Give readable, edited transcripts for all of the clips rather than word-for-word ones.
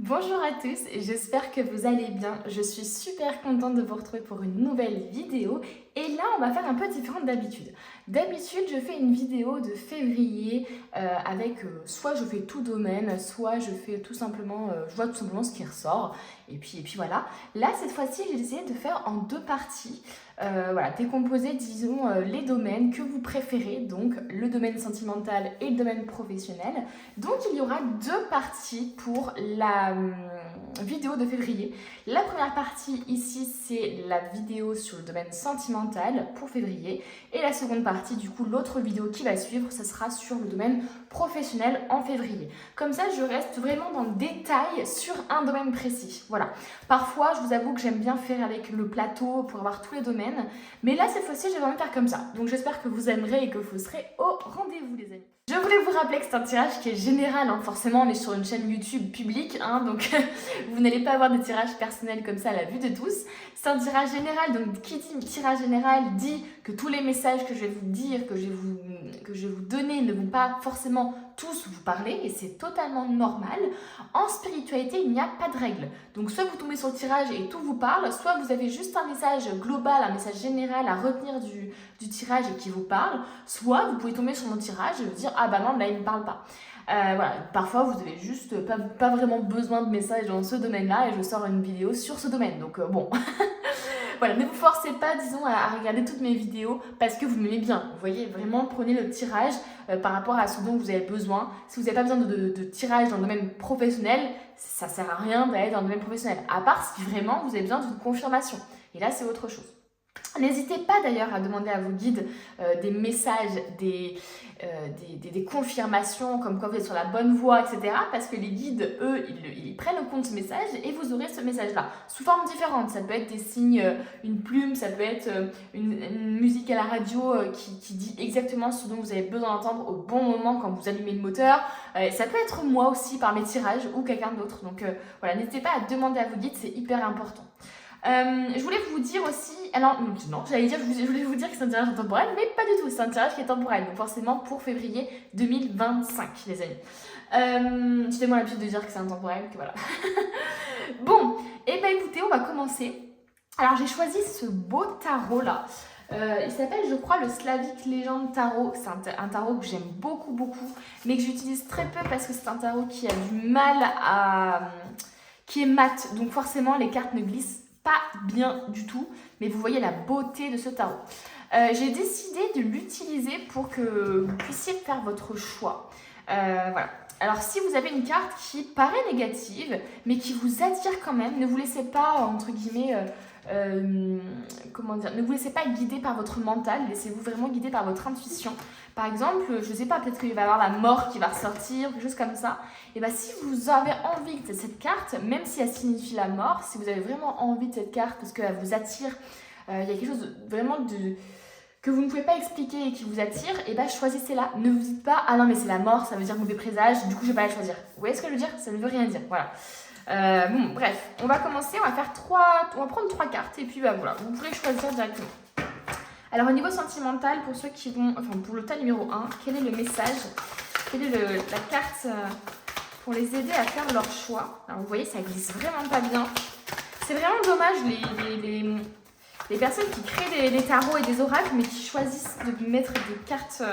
Bonjour à tous, j'espère que vous allez bien. Je suis super contente de vous retrouver pour une nouvelle vidéo. Et là, on va faire un peu différent d'habitude. D'habitude, je fais une vidéo de février avec soit je fais tout domaine, soit je fais tout simplement, je vois tout simplement ce qui ressort. Et puis voilà. Là, cette fois-ci, j'ai décidé de faire en deux parties. Voilà, décomposer, disons, les domaines que vous préférez, donc le domaine sentimental et le domaine professionnel. Donc il y aura deux parties pour la vidéo de février. La première partie ici, c'est la vidéo sur le domaine sentimental pour février. Et la seconde partie, du coup, l'autre vidéo qui va suivre, ce sera sur le domaine professionnel en février. Comme ça, je reste vraiment dans le détail sur un domaine précis. Voilà. Parfois, je vous avoue que j'aime bien faire avec le plateau pour avoir tous les domaines. Mais là, cette fois-ci, j'ai envie de faire comme ça. Donc j'espère que vous aimerez et que vous serez au rendez-vous, les amis. Je voulais vous rappeler que c'est un tirage qui est général, hein. Forcément on est sur une chaîne YouTube publique, hein, donc vous n'allez pas avoir de tirage personnel comme ça à la vue de tous. C'est un tirage général, donc qui dit tirage général dit que tous les messages que je vais vous dire, que je vais vous donner ne vont pas forcément tous vous parler, et c'est totalement normal. En spiritualité, il n'y a pas de règle. Donc soit vous tombez sur le tirage et tout vous parle, soit vous avez juste un message global, un message général à retenir du tirage et qui vous parle, soit vous pouvez tomber sur mon tirage et vous dire ah bah non, là il ne me parle pas. Voilà, parfois vous avez juste pas vraiment besoin de messages dans ce domaine-là et je sors une vidéo sur ce domaine, donc bon. Voilà, ne vous forcez pas, disons, à regarder toutes mes vidéos parce que vous m'aimez bien. Vous voyez, vraiment, prenez le tirage par rapport à ce dont vous avez besoin. Si vous n'avez pas besoin de tirage dans le domaine professionnel, ça ne sert à rien d'aller dans le domaine professionnel. À part si vraiment vous avez besoin d'une confirmation. Et là, c'est autre chose. N'hésitez pas d'ailleurs à demander à vos guides des messages, des confirmations comme quoi vous êtes sur la bonne voie, etc. Parce que les guides, eux, ils prennent en compte ce message et vous aurez ce message-là sous forme différente. Ça peut être des signes, une plume, ça peut être une musique à la radio qui dit exactement ce dont vous avez besoin d'entendre au bon moment quand vous allumez le moteur. Ça peut être moi aussi par mes tirages ou quelqu'un d'autre. Donc voilà, n'hésitez pas à demander à vos guides, c'est hyper important. Je voulais vous dire aussi, alors non, j'allais dire, je voulais vous dire que c'est un tirage intemporel, mais pas du tout, c'est un tirage qui est temporel, donc forcément pour février 2025, les amis. J'ai tellement l'habitude de dire que c'est intemporel que voilà. Bon, et ben écoutez, on va commencer. Alors j'ai choisi ce beau tarot là. Il s'appelle, je crois, le Slavic Legend Tarot. C'est un tarot que j'aime beaucoup, mais que j'utilise très peu parce que c'est un tarot qui a du mal à... qui est mat, donc forcément les cartes ne glissent pas bien du tout, mais vous voyez la beauté de ce tarot. J'ai décidé de l'utiliser pour que vous puissiez faire votre choix. Voilà. Alors si vous avez une carte qui paraît négative, mais qui vous attire quand même, ne vous laissez pas, entre guillemets, comment dire, ne vous laissez pas guider par votre mental, laissez-vous vraiment guider par votre intuition. Par exemple, je sais pas, peut-être qu'il va y avoir la mort qui va ressortir, quelque chose comme ça. Et bien si vous avez envie de cette carte, même si elle signifie la mort, si vous avez vraiment envie de cette carte parce qu'elle vous attire, il y a quelque chose vraiment que vous ne pouvez pas expliquer et qui vous attire, et bien choisissez-la. Ne vous dites pas, ah non mais c'est la mort, ça veut dire mauvais présage, du coup je vais pas la choisir. Vous voyez ce que je veux dire? Ça ne veut rien dire, voilà. Bon, bref, on va commencer, on va prendre 3 cartes et puis bah, voilà, vous pourrez choisir directement. Alors au niveau sentimental, pour ceux qui vont, enfin pour le tas numéro 1, quel est le message? Quelle est la carte pour les aider à faire leur choix? Alors vous voyez, ça glisse vraiment pas bien. C'est vraiment dommage les personnes qui créent des tarots et des oracles, mais qui choisissent de mettre des cartes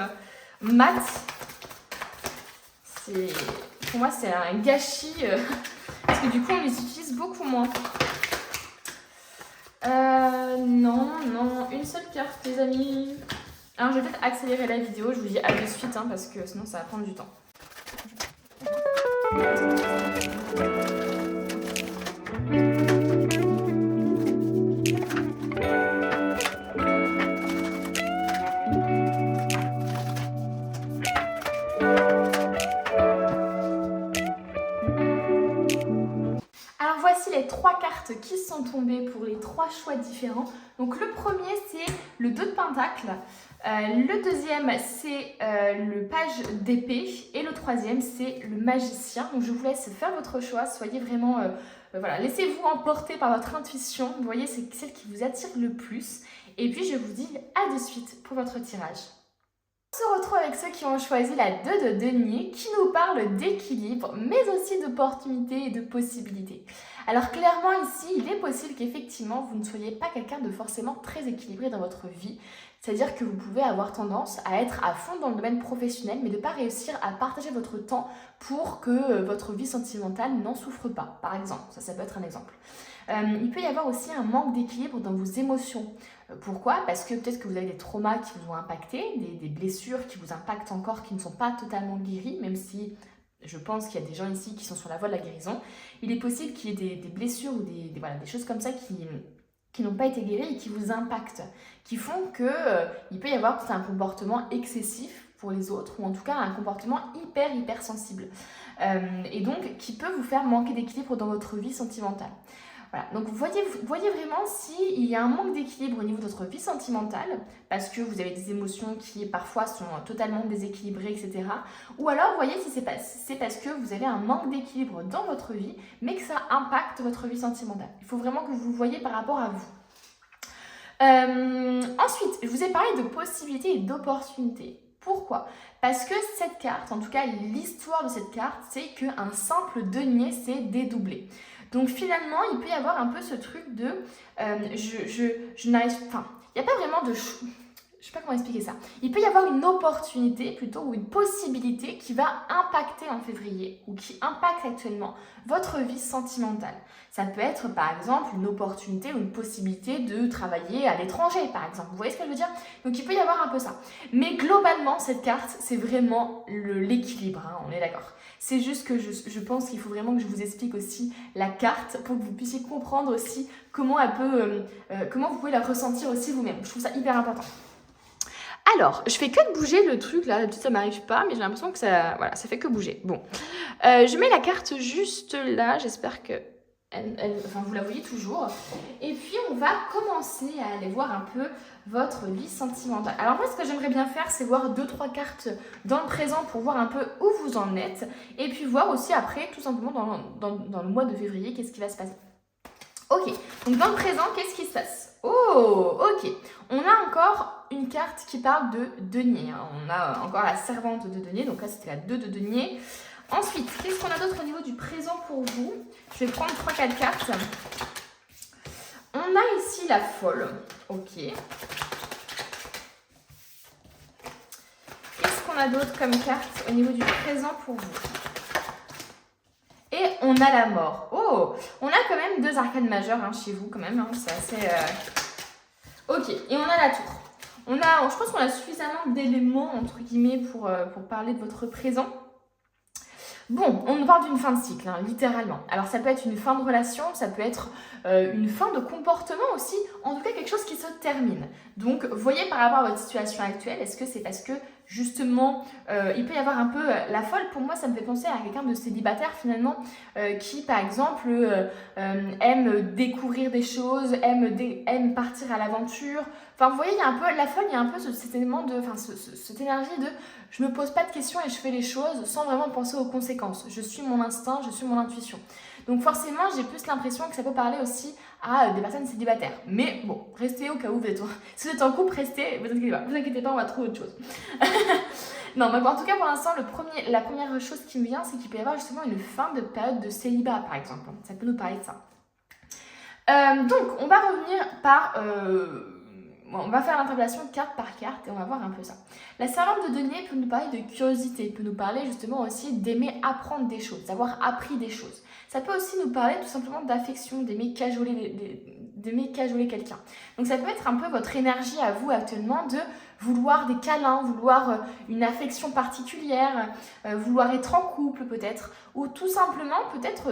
mates. Pour moi, c'est un gâchis, parce que du coup, on les utilise beaucoup moins. Non, une seule carte, les amis. Alors, je vais peut-être accélérer la vidéo, je vous dis à de suite, hein, parce que sinon, ça va prendre du temps. Voici les 3 cartes qui sont tombées pour les 3 choix différents. Donc le premier c'est le 2 de Pentacle, le deuxième c'est le page d'épée et le troisième c'est le magicien. Donc je vous laisse faire votre choix, soyez vraiment, voilà, laissez-vous emporter par votre intuition. Vous voyez, c'est celle qui vous attire le plus. Et puis je vous dis à de suite pour votre tirage. On se retrouve avec ceux qui ont choisi la 2 de denier qui nous parle d'équilibre mais aussi d'opportunités et de possibilités. Alors clairement ici, il est possible qu'effectivement vous ne soyez pas quelqu'un de forcément très équilibré dans votre vie. C'est-à-dire que vous pouvez avoir tendance à être à fond dans le domaine professionnel mais de ne pas réussir à partager votre temps pour que votre vie sentimentale n'en souffre pas, par exemple. Ça peut être un exemple. Il peut y avoir aussi un manque d'équilibre dans vos émotions. Pourquoi? Parce que peut-être que vous avez des traumas qui vous ont impacté, des blessures qui vous impactent encore, qui ne sont pas totalement guéries, même si je pense qu'il y a des gens ici qui sont sur la voie de la guérison. Il est possible qu'il y ait des blessures ou des choses comme ça qui n'ont pas été guéries et qui vous impactent, qui font qu'il peut y avoir un comportement excessif pour les autres, ou en tout cas un comportement hyper sensible, et donc qui peut vous faire manquer d'équilibre dans votre vie sentimentale. Voilà, donc voyez vraiment s'il y a un manque d'équilibre au niveau de votre vie sentimentale, parce que vous avez des émotions qui parfois sont totalement déséquilibrées, etc. Ou alors voyez si c'est parce que vous avez un manque d'équilibre dans votre vie, mais que ça impacte votre vie sentimentale. Il faut vraiment que vous voyez par rapport à vous. Ensuite, je vous ai parlé de possibilités et d'opportunités. Pourquoi? Parce que cette carte, en tout cas l'histoire de cette carte, c'est qu'un simple denier s'est dédoublé. Donc finalement, il peut y avoir un peu ce truc de je n'arrive... Enfin, il n'y a pas vraiment de... Je sais pas comment expliquer ça. Il peut y avoir une opportunité plutôt ou une possibilité qui va impacter en février ou qui impacte actuellement votre vie sentimentale. Ça peut être par exemple une opportunité ou une possibilité de travailler à l'étranger par exemple. Vous voyez ce que je veux dire? Donc il peut y avoir un peu ça. Mais globalement, cette carte, c'est vraiment l'équilibre, hein, on est d'accord. C'est juste que je pense qu'il faut vraiment que je vous explique aussi la carte pour que vous puissiez comprendre aussi comment comment vous pouvez la ressentir aussi vous-même. Je trouve ça hyper important. Alors, je fais que de bouger le truc là, d'habitude ça m'arrive pas, mais j'ai l'impression que ça fait que bouger. Bon, je mets la carte juste là, j'espère que vous la voyez toujours. Et puis on va commencer à aller voir un peu votre vie sentimentale. Alors moi, ce que j'aimerais bien faire, c'est voir 2-3 cartes dans le présent pour voir un peu où vous en êtes. Et puis voir aussi après, tout simplement dans le mois de février, qu'est-ce qui va se passer. Ok, donc dans le présent, qu'est-ce qui se passe? Oh, ok. On a encore une carte qui parle de denier. On a encore la servante de denier, donc là c'était la 2 de denier. Ensuite, qu'est-ce qu'on a d'autre au niveau du présent pour vous? Je vais prendre 3-4 cartes. On a ici la folle. Ok. Qu'est-ce qu'on a d'autre comme carte au niveau du présent pour vous? Et on a la mort. Oh, on a quand même 2 arcanes majeures chez vous quand même. C'est assez... Ok, et on a la tour. Je pense qu'on a suffisamment d'éléments, entre guillemets, pour parler de votre présent. Bon, on nous parle d'une fin de cycle, littéralement. Alors ça peut être une fin de relation, ça peut être une fin de comportement aussi, en tout cas quelque chose qui se termine. Donc voyez par rapport à votre situation actuelle, est-ce que c'est parce que justement il peut y avoir un peu la folle? Pour moi ça me fait penser à quelqu'un de célibataire finalement qui par exemple aime découvrir des choses, aime partir à l'aventure. Enfin vous voyez, il y a un peu la folle, il y a un peu cet élément cette énergie de je me pose pas de questions et je fais les choses sans vraiment penser aux conséquences. Je suis mon instinct, je suis mon intuition. Donc forcément, j'ai plus l'impression que ça peut parler aussi à des personnes célibataires. Mais bon, restez au cas où si vous êtes en couple, restez, vous inquiétez pas, on va trouver autre chose. Non, mais bon, en tout cas, pour l'instant, la première chose qui me vient, c'est qu'il peut y avoir justement une fin de période de célibat, par exemple. Ça peut nous parler de ça. Donc, on va revenir par... on va faire l'interpellation carte par carte et on va voir un peu ça. La servante de denier peut nous parler de curiosité, peut nous parler justement aussi d'aimer apprendre des choses, d'avoir appris des choses. Ça peut aussi nous parler tout simplement d'affection, d'aimer cajoler quelqu'un. Donc ça peut être un peu votre énergie à vous actuellement de vouloir des câlins, vouloir une affection particulière, vouloir être en couple peut-être, ou tout simplement peut-être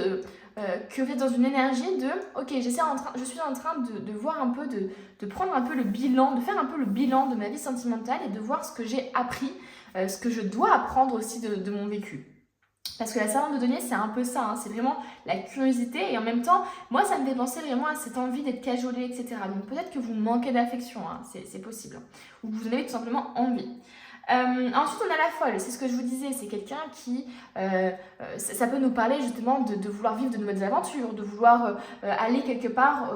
que vous êtes dans une énergie de ok, je suis en train de voir un peu, de prendre un peu le bilan, de faire un peu le bilan de ma vie sentimentale et de voir ce que j'ai appris, ce que je dois apprendre aussi de mon vécu. Parce que la servante de denier, c'est un peu ça, c'est vraiment la curiosité et en même temps, moi ça me fait penser vraiment à cette envie d'être cajolé, etc. Donc peut-être que vous manquez d'affection, c'est possible, ou que vous en avez tout simplement envie. Ensuite on a la folle, c'est ce que je vous disais, c'est quelqu'un qui, ça peut nous parler justement de vouloir vivre de nouvelles aventures, de vouloir aller quelque part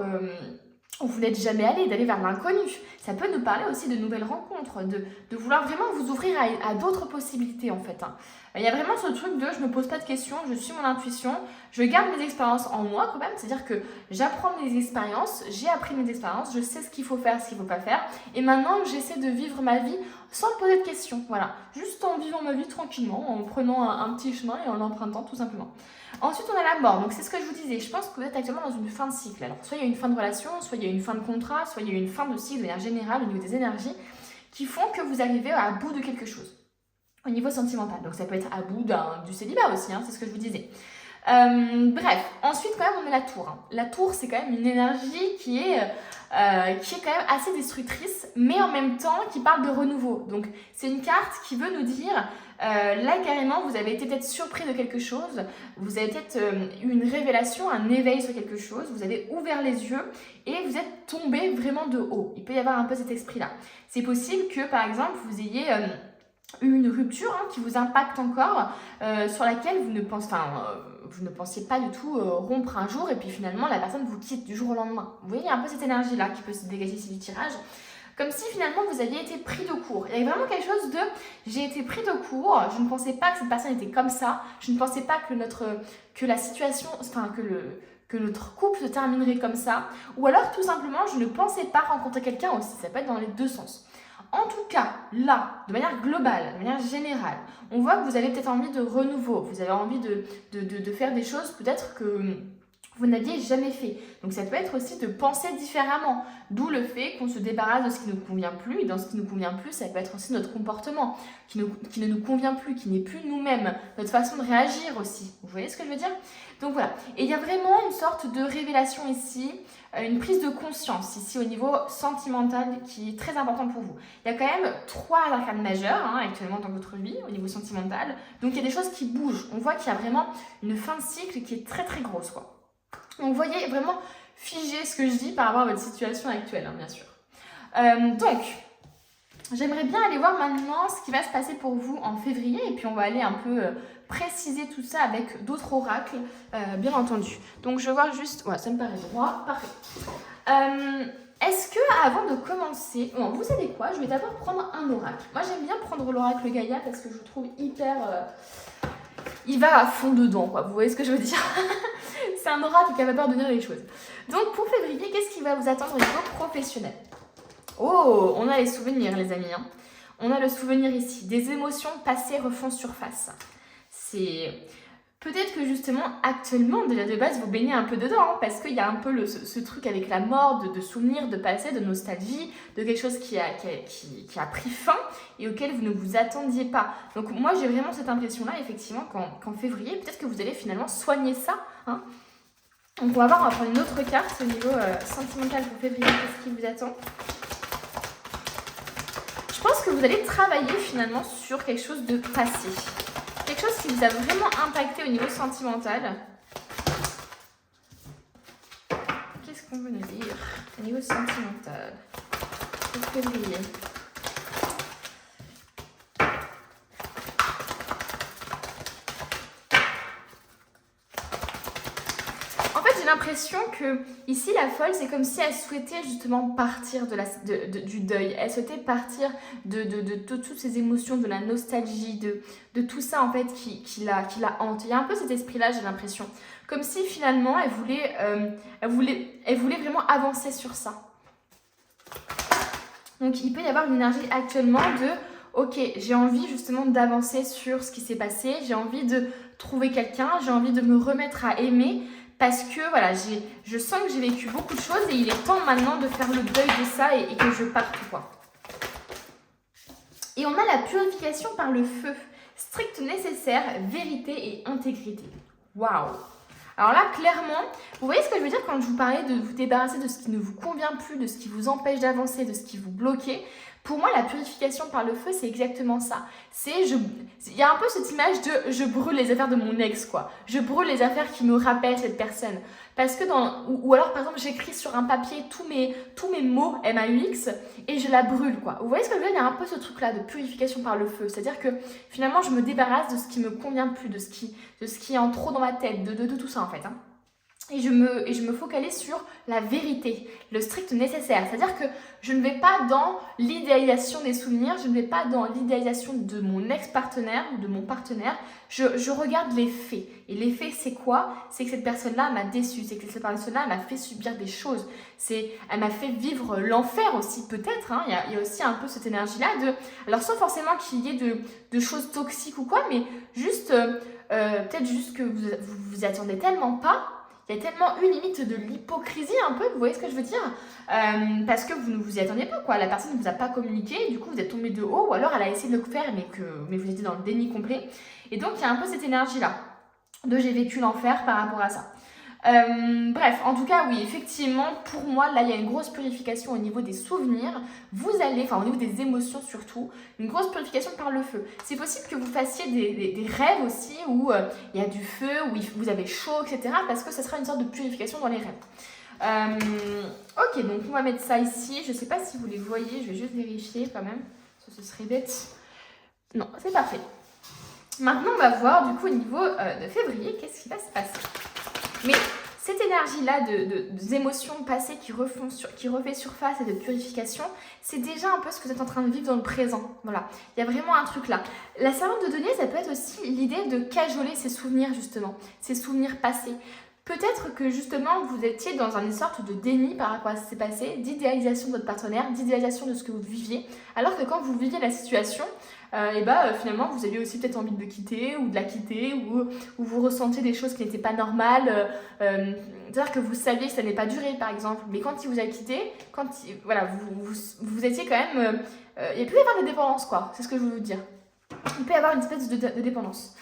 où vous n'êtes jamais allé, d'aller vers l'inconnu. Ça peut nous parler aussi de nouvelles rencontres, de vouloir vraiment vous ouvrir à d'autres possibilités en fait. Il y a vraiment ce truc de je me pose pas de questions, je suis mon intuition, je garde mes expériences en moi quand même, c'est-à-dire que j'apprends mes expériences, j'ai appris mes expériences, je sais ce qu'il faut faire, ce qu'il ne faut pas faire, et maintenant j'essaie de vivre ma vie sans me poser de questions, voilà, juste en vivant ma vie tranquillement, en prenant un petit chemin et en l'empruntant tout simplement. Ensuite, on a la mort. Donc, c'est ce que je vous disais. Je pense que vous êtes actuellement dans une fin de cycle. Alors, soit il y a une fin de relation, soit il y a une fin de contrat, soit il y a une fin de cycle de manière générale au niveau des énergies qui font que vous arrivez à bout de quelque chose au niveau sentimental. Donc, ça peut être à bout du célibat aussi, c'est ce que je vous disais. Bref, ensuite, quand même, on a la tour. La tour, c'est quand même une énergie qui est quand même assez destructrice, mais en même temps qui parle de renouveau. Donc, c'est une carte qui veut nous dire... là, carrément, vous avez été peut-être surpris de quelque chose, vous avez peut-être eu une révélation, un éveil sur quelque chose, vous avez ouvert les yeux et vous êtes tombé vraiment de haut. Il peut y avoir un peu cet esprit-là. C'est possible que, par exemple, vous ayez eu une rupture qui vous impacte encore, sur laquelle vous ne pensiez pas du tout rompre un jour et puis finalement, la personne vous quitte du jour au lendemain. Vous voyez, il y a un peu cette énergie-là qui peut se dégager ici du tirage. Comme si finalement vous aviez été pris de court. Il y avait vraiment quelque chose de j'ai été pris de court, je ne pensais pas que cette personne était comme ça, je ne pensais pas que la situation, que notre couple se terminerait comme ça, ou alors tout simplement je ne pensais pas rencontrer quelqu'un aussi, ça peut être dans les deux sens. En tout cas, là, de manière globale, de manière générale, on voit que vous avez peut-être envie de renouveau, vous avez envie de faire des choses peut-être que vous n'aviez jamais fait. Donc ça peut être aussi de penser différemment, d'où le fait qu'on se débarrasse de ce qui ne nous convient plus, et dans ce qui ne nous convient plus, ça peut être aussi notre comportement qui ne nous convient plus, qui n'est plus nous-mêmes, notre façon de réagir aussi. Vous voyez ce que je veux dire? Donc voilà, et il y a vraiment une sorte de révélation ici, une prise de conscience ici au niveau sentimental qui est très important pour vous. Il y a quand même 3 arcanes majeures actuellement dans votre vie au niveau sentimental, donc il y a des choses qui bougent. On voit qu'il y a vraiment une fin de cycle qui est très très grosse quoi. Donc, vous voyez, vraiment figer ce que je dis par rapport à votre situation actuelle, bien sûr. Donc, j'aimerais bien aller voir maintenant ce qui va se passer pour vous en février. Et puis, on va aller un peu préciser tout ça avec d'autres oracles, bien entendu. Donc, je vais voir juste... Ouais, ça me paraît droit. Parfait. Est-ce que, avant de commencer... Bon, vous savez quoi? Je vais d'abord prendre un oracle. Moi, j'aime bien prendre l'oracle Gaïa parce que je le trouve hyper... il va à fond dedans, quoi. Vous voyez ce que je veux dire? C'est un oracle qui a pas peur de dire les choses. Donc, pour février, qu'est-ce qui va vous attendre au niveau professionnel? Oh, on a les souvenirs, les amis. On a le souvenir ici. Des émotions passées refont surface. C'est... Peut-être que justement, actuellement, déjà de base, vous baignez un peu dedans, parce qu'il y a un peu ce truc avec la mort, de souvenirs, de passé, de nostalgie, de quelque chose qui a pris fin et auquel vous ne vous attendiez pas. Donc moi, j'ai vraiment cette impression-là, effectivement, qu'en février, peut-être que vous allez finalement soigner ça. Donc on va voir, on va prendre une autre carte au niveau sentimental pour février, qu'est-ce qui vous attend. Je pense que vous allez travailler finalement sur quelque chose de passé. Quelque chose qui vous a vraiment impacté au niveau sentimental. Qu'est-ce qu'on veut nous dire au niveau sentimental pour février? L'impression que ici la folle c'est comme si elle souhaitait justement partir du deuil, elle souhaitait partir de toutes ces émotions, de la nostalgie, de tout ça en fait qui la hante. Il y a un peu cet esprit là, j'ai l'impression, comme si finalement elle voulait vraiment avancer sur ça. Donc il peut y avoir une énergie actuellement de ok, j'ai envie justement d'avancer sur ce qui s'est passé, j'ai envie de trouver quelqu'un, j'ai envie de me remettre à aimer. Parce que voilà, je sens que j'ai vécu beaucoup de choses et il est temps maintenant de faire le deuil de ça et que je parte quoi. Et on a la purification par le feu, strict nécessaire, vérité et intégrité. Waouh! Alors là, clairement, vous voyez ce que je veux dire quand je vous parlais de vous débarrasser de ce qui ne vous convient plus, de ce qui vous empêche d'avancer, de ce qui vous bloquait. Pour moi, la purification par le feu, c'est exactement ça. Il y a un peu cette image de je brûle les affaires de mon ex, quoi. Je brûle les affaires qui me rappellent cette personne. Parce que ou alors, par exemple, j'écris sur un papier tous mes mots MAUX et je la brûle, quoi. Vous voyez ce que je veux dire? Il y a un peu ce truc-là de purification par le feu. C'est-à-dire que finalement, je me débarrasse de ce qui me convient plus, de ce qui est en trop dans ma tête, de tout ça, en fait. et je me focalise sur la vérité, le strict nécessaire. C'est-à-dire que je ne vais pas dans l'idéalisation des souvenirs, je ne vais pas dans l'idéalisation de mon ex-partenaire ou de mon partenaire. Je regarde les faits. Et les faits, c'est quoi? C'est que cette personne-là m'a déçue, c'est que cette personne-là m'a fait subir des choses. Elle m'a fait vivre l'enfer aussi, peut-être. Hein. Il y a aussi un peu cette énergie-là alors sans forcément qu'il y ait de choses toxiques ou quoi, mais juste, peut-être juste que vous attendez tellement pas. Il y a tellement une limite de l'hypocrisie un peu, vous voyez ce que je veux dire? Parce que vous ne vous y attendiez pas, quoi. La personne ne vous a pas communiqué, du coup vous êtes tombé de haut, ou alors elle a essayé de le faire, mais vous étiez dans le déni complet. Et donc il y a un peu cette énergie-là, de j'ai vécu l'enfer par rapport à ça. Bref, en tout cas, oui, effectivement, pour moi, là, il y a une grosse purification au niveau des souvenirs. Au niveau des émotions surtout, une grosse purification par le feu. C'est possible que vous fassiez des rêves aussi où il y a du feu, où vous avez chaud, etc. Parce que ça sera une sorte de purification dans les rêves. Ok, donc on va mettre ça ici. Je ne sais pas si vous les voyez, je vais juste vérifier quand même. Ce serait bête. Non, c'est parfait. Maintenant, on va voir du coup au niveau de février, qu'est-ce qui va se passer. Mais cette énergie-là des émotions passées qui refait surface et de purification, c'est déjà un peu ce que vous êtes en train de vivre dans le présent. Voilà, il y a vraiment un truc là. La servante de denier, ça peut être aussi l'idée de cajoler ses souvenirs justement, ses souvenirs passés. Peut-être que justement vous étiez dans une sorte de déni par rapport à ce qui s'est passé, d'idéalisation de votre partenaire, d'idéalisation de ce que vous viviez, alors que quand vous viviez la situation, finalement vous aviez aussi peut-être envie de le quitter ou de la quitter ou vous ressentiez des choses qui n'étaient pas normales, c'est-à-dire que vous saviez que ça n'allait pas durer par exemple, mais quand il vous a quitté, vous étiez quand même, il peut y avoir des dépendances quoi, c'est ce que je veux vous dire. Il peut y avoir une espèce de dépendance.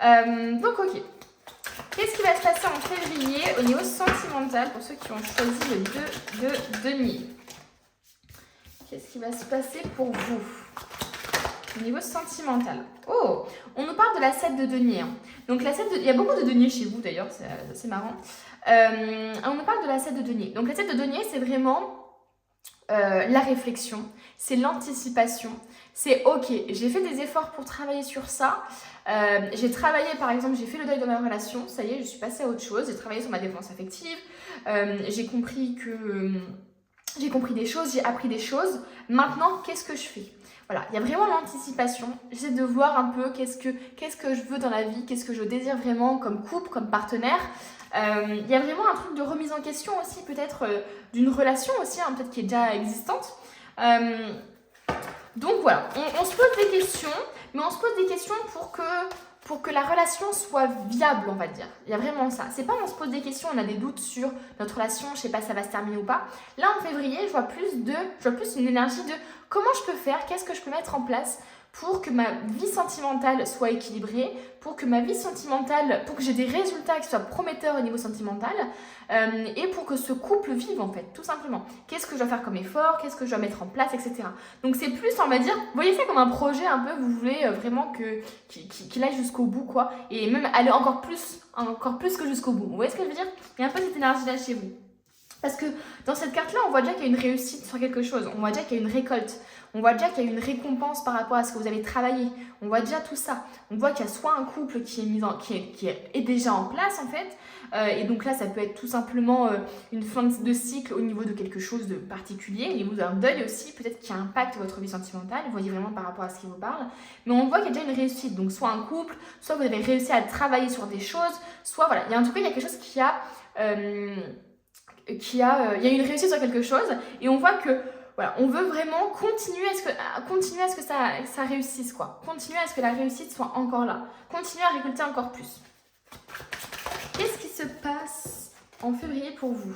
Donc ok. Qu'est-ce qui va se passer en février au niveau sentimental pour ceux qui ont choisi le 2 de denier? Qu'est-ce qui va se passer pour vous au niveau sentimental? Oh, on nous parle de la 7 de denier. Hein. Donc la 7 il y a beaucoup de deniers chez vous d'ailleurs, c'est marrant. On nous parle de la 7 de denier. Donc la 7 de denier, c'est vraiment la réflexion, c'est l'anticipation. C'est ok, j'ai fait des efforts pour travailler sur ça. J'ai travaillé, par exemple, j'ai fait le deuil de ma relation, ça y est, je suis passée à autre chose, j'ai travaillé sur ma défense affective, j'ai compris des choses, j'ai appris des choses. Maintenant, qu'est-ce que je fais? Voilà, il y a vraiment l'anticipation. J'essaie de voir un peu qu'est-ce que je veux dans la vie, qu'est-ce que je désire vraiment comme couple, comme partenaire. Il y a vraiment un truc de remise en question aussi, peut-être d'une relation aussi, hein, peut-être qui est déjà existante. Donc voilà, on se pose des questions, mais on se pose des questions pour que la relation soit viable, on va dire. Il y a vraiment ça. C'est pas on se pose des questions, on a des doutes sur notre relation, je sais pas si ça va se terminer ou pas. Là, en février, je vois plus une énergie de comment je peux faire, qu'est-ce que je peux mettre en place pour que ma vie sentimentale soit équilibrée, pour que j'ai des résultats qui soient prometteurs au niveau sentimental, et pour que ce couple vive en fait, tout simplement. Qu'est-ce que je dois faire comme effort, qu'est-ce que je dois mettre en place, etc. Donc c'est plus, on va dire, vous voyez ça comme un projet un peu, vous voulez vraiment qu'il aille jusqu'au bout, quoi, et même aller encore plus que jusqu'au bout. Vous voyez ce que je veux dire? Il y a un peu cette énergie-là chez vous. Parce que dans cette carte-là, on voit déjà qu'il y a une réussite sur quelque chose, on voit déjà qu'il y a une récolte. On voit déjà qu'il y a une récompense par rapport à ce que vous avez travaillé. On voit déjà tout ça. On voit qu'il y a soit un couple qui est déjà en place en fait. Et donc là, ça peut être tout simplement une fin de cycle au niveau de quelque chose de particulier, au niveau d'un deuil aussi, peut-être qui impacte votre vie sentimentale. Vous voyez vraiment par rapport à ce qui vous parle. Mais on voit qu'il y a déjà une réussite. Donc soit un couple, soit vous avez réussi à travailler sur des choses, soit voilà. En tout cas, il y a quelque chose il y a une réussite sur quelque chose. Et on voit que voilà, on veut vraiment continuer à ce que ça réussisse, quoi. Continuer à ce que la réussite soit encore là. Continuer à récolter encore plus. Qu'est-ce qui se passe en février pour vous?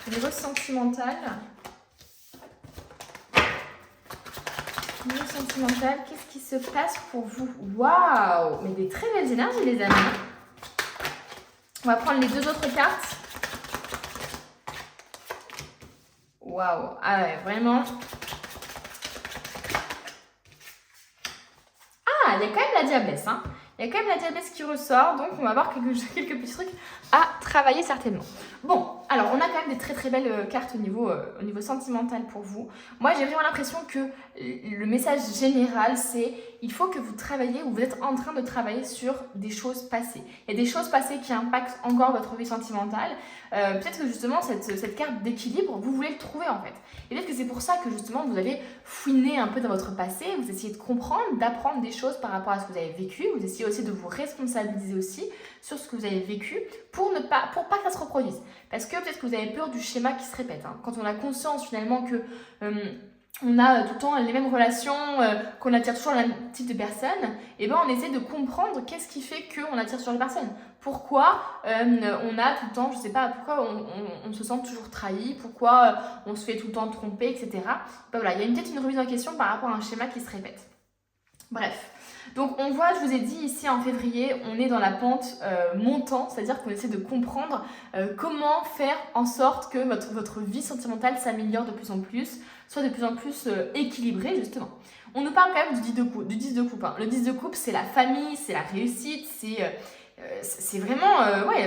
Au niveau sentimental. Qu'est-ce qui se passe pour vous? Waouh! Mais des très belles énergies, les amis. On va prendre les 2 autres cartes. Waouh, ah ouais, vraiment. Ah, il y a quand même la diablesse, hein. Il y a quand même la diablesse qui ressort, donc on va voir quelques petits trucs à travailler certainement. Bon, alors on a quand même des très très belles cartes au niveau sentimental pour vous. Moi j'ai vraiment l'impression que le message général c'est il faut que vous travaillez ou vous êtes en train de travailler sur des choses passées. Il y a des choses passées qui impactent encore votre vie sentimentale. Peut-être que justement, cette carte d'équilibre, vous voulez le trouver en fait. Et peut-être que c'est pour ça que justement, vous allez fouiner un peu dans votre passé, vous essayez de comprendre, d'apprendre des choses par rapport à ce que vous avez vécu. Vous essayez aussi de vous responsabiliser aussi sur ce que vous avez vécu pour pas que ça se reproduise. Parce que peut-être que vous avez peur du schéma qui se répète. Hein. Quand on a conscience finalement que on a tout le temps les mêmes relations, qu'on attire toujours le même type de personnes, et ben on essaie de comprendre qu'est-ce qui fait qu'on attire toujours les personnes. Pourquoi on a tout le temps, je sais pas, pourquoi on se sent toujours trahi, pourquoi on se fait tout le temps tromper, etc. Ben voilà, il y a peut-être une remise en question par rapport à un schéma qui se répète. Bref. Donc on voit, je vous ai dit ici en février, on est dans la pente montant, c'est-à-dire qu'on essaie de comprendre comment faire en sorte que votre vie sentimentale s'améliore de plus en plus, soit de plus en plus équilibrée justement. On nous parle quand même du 10 de coupe. Hein. Le 10 de coupe, c'est la famille, c'est la réussite, c'est vraiment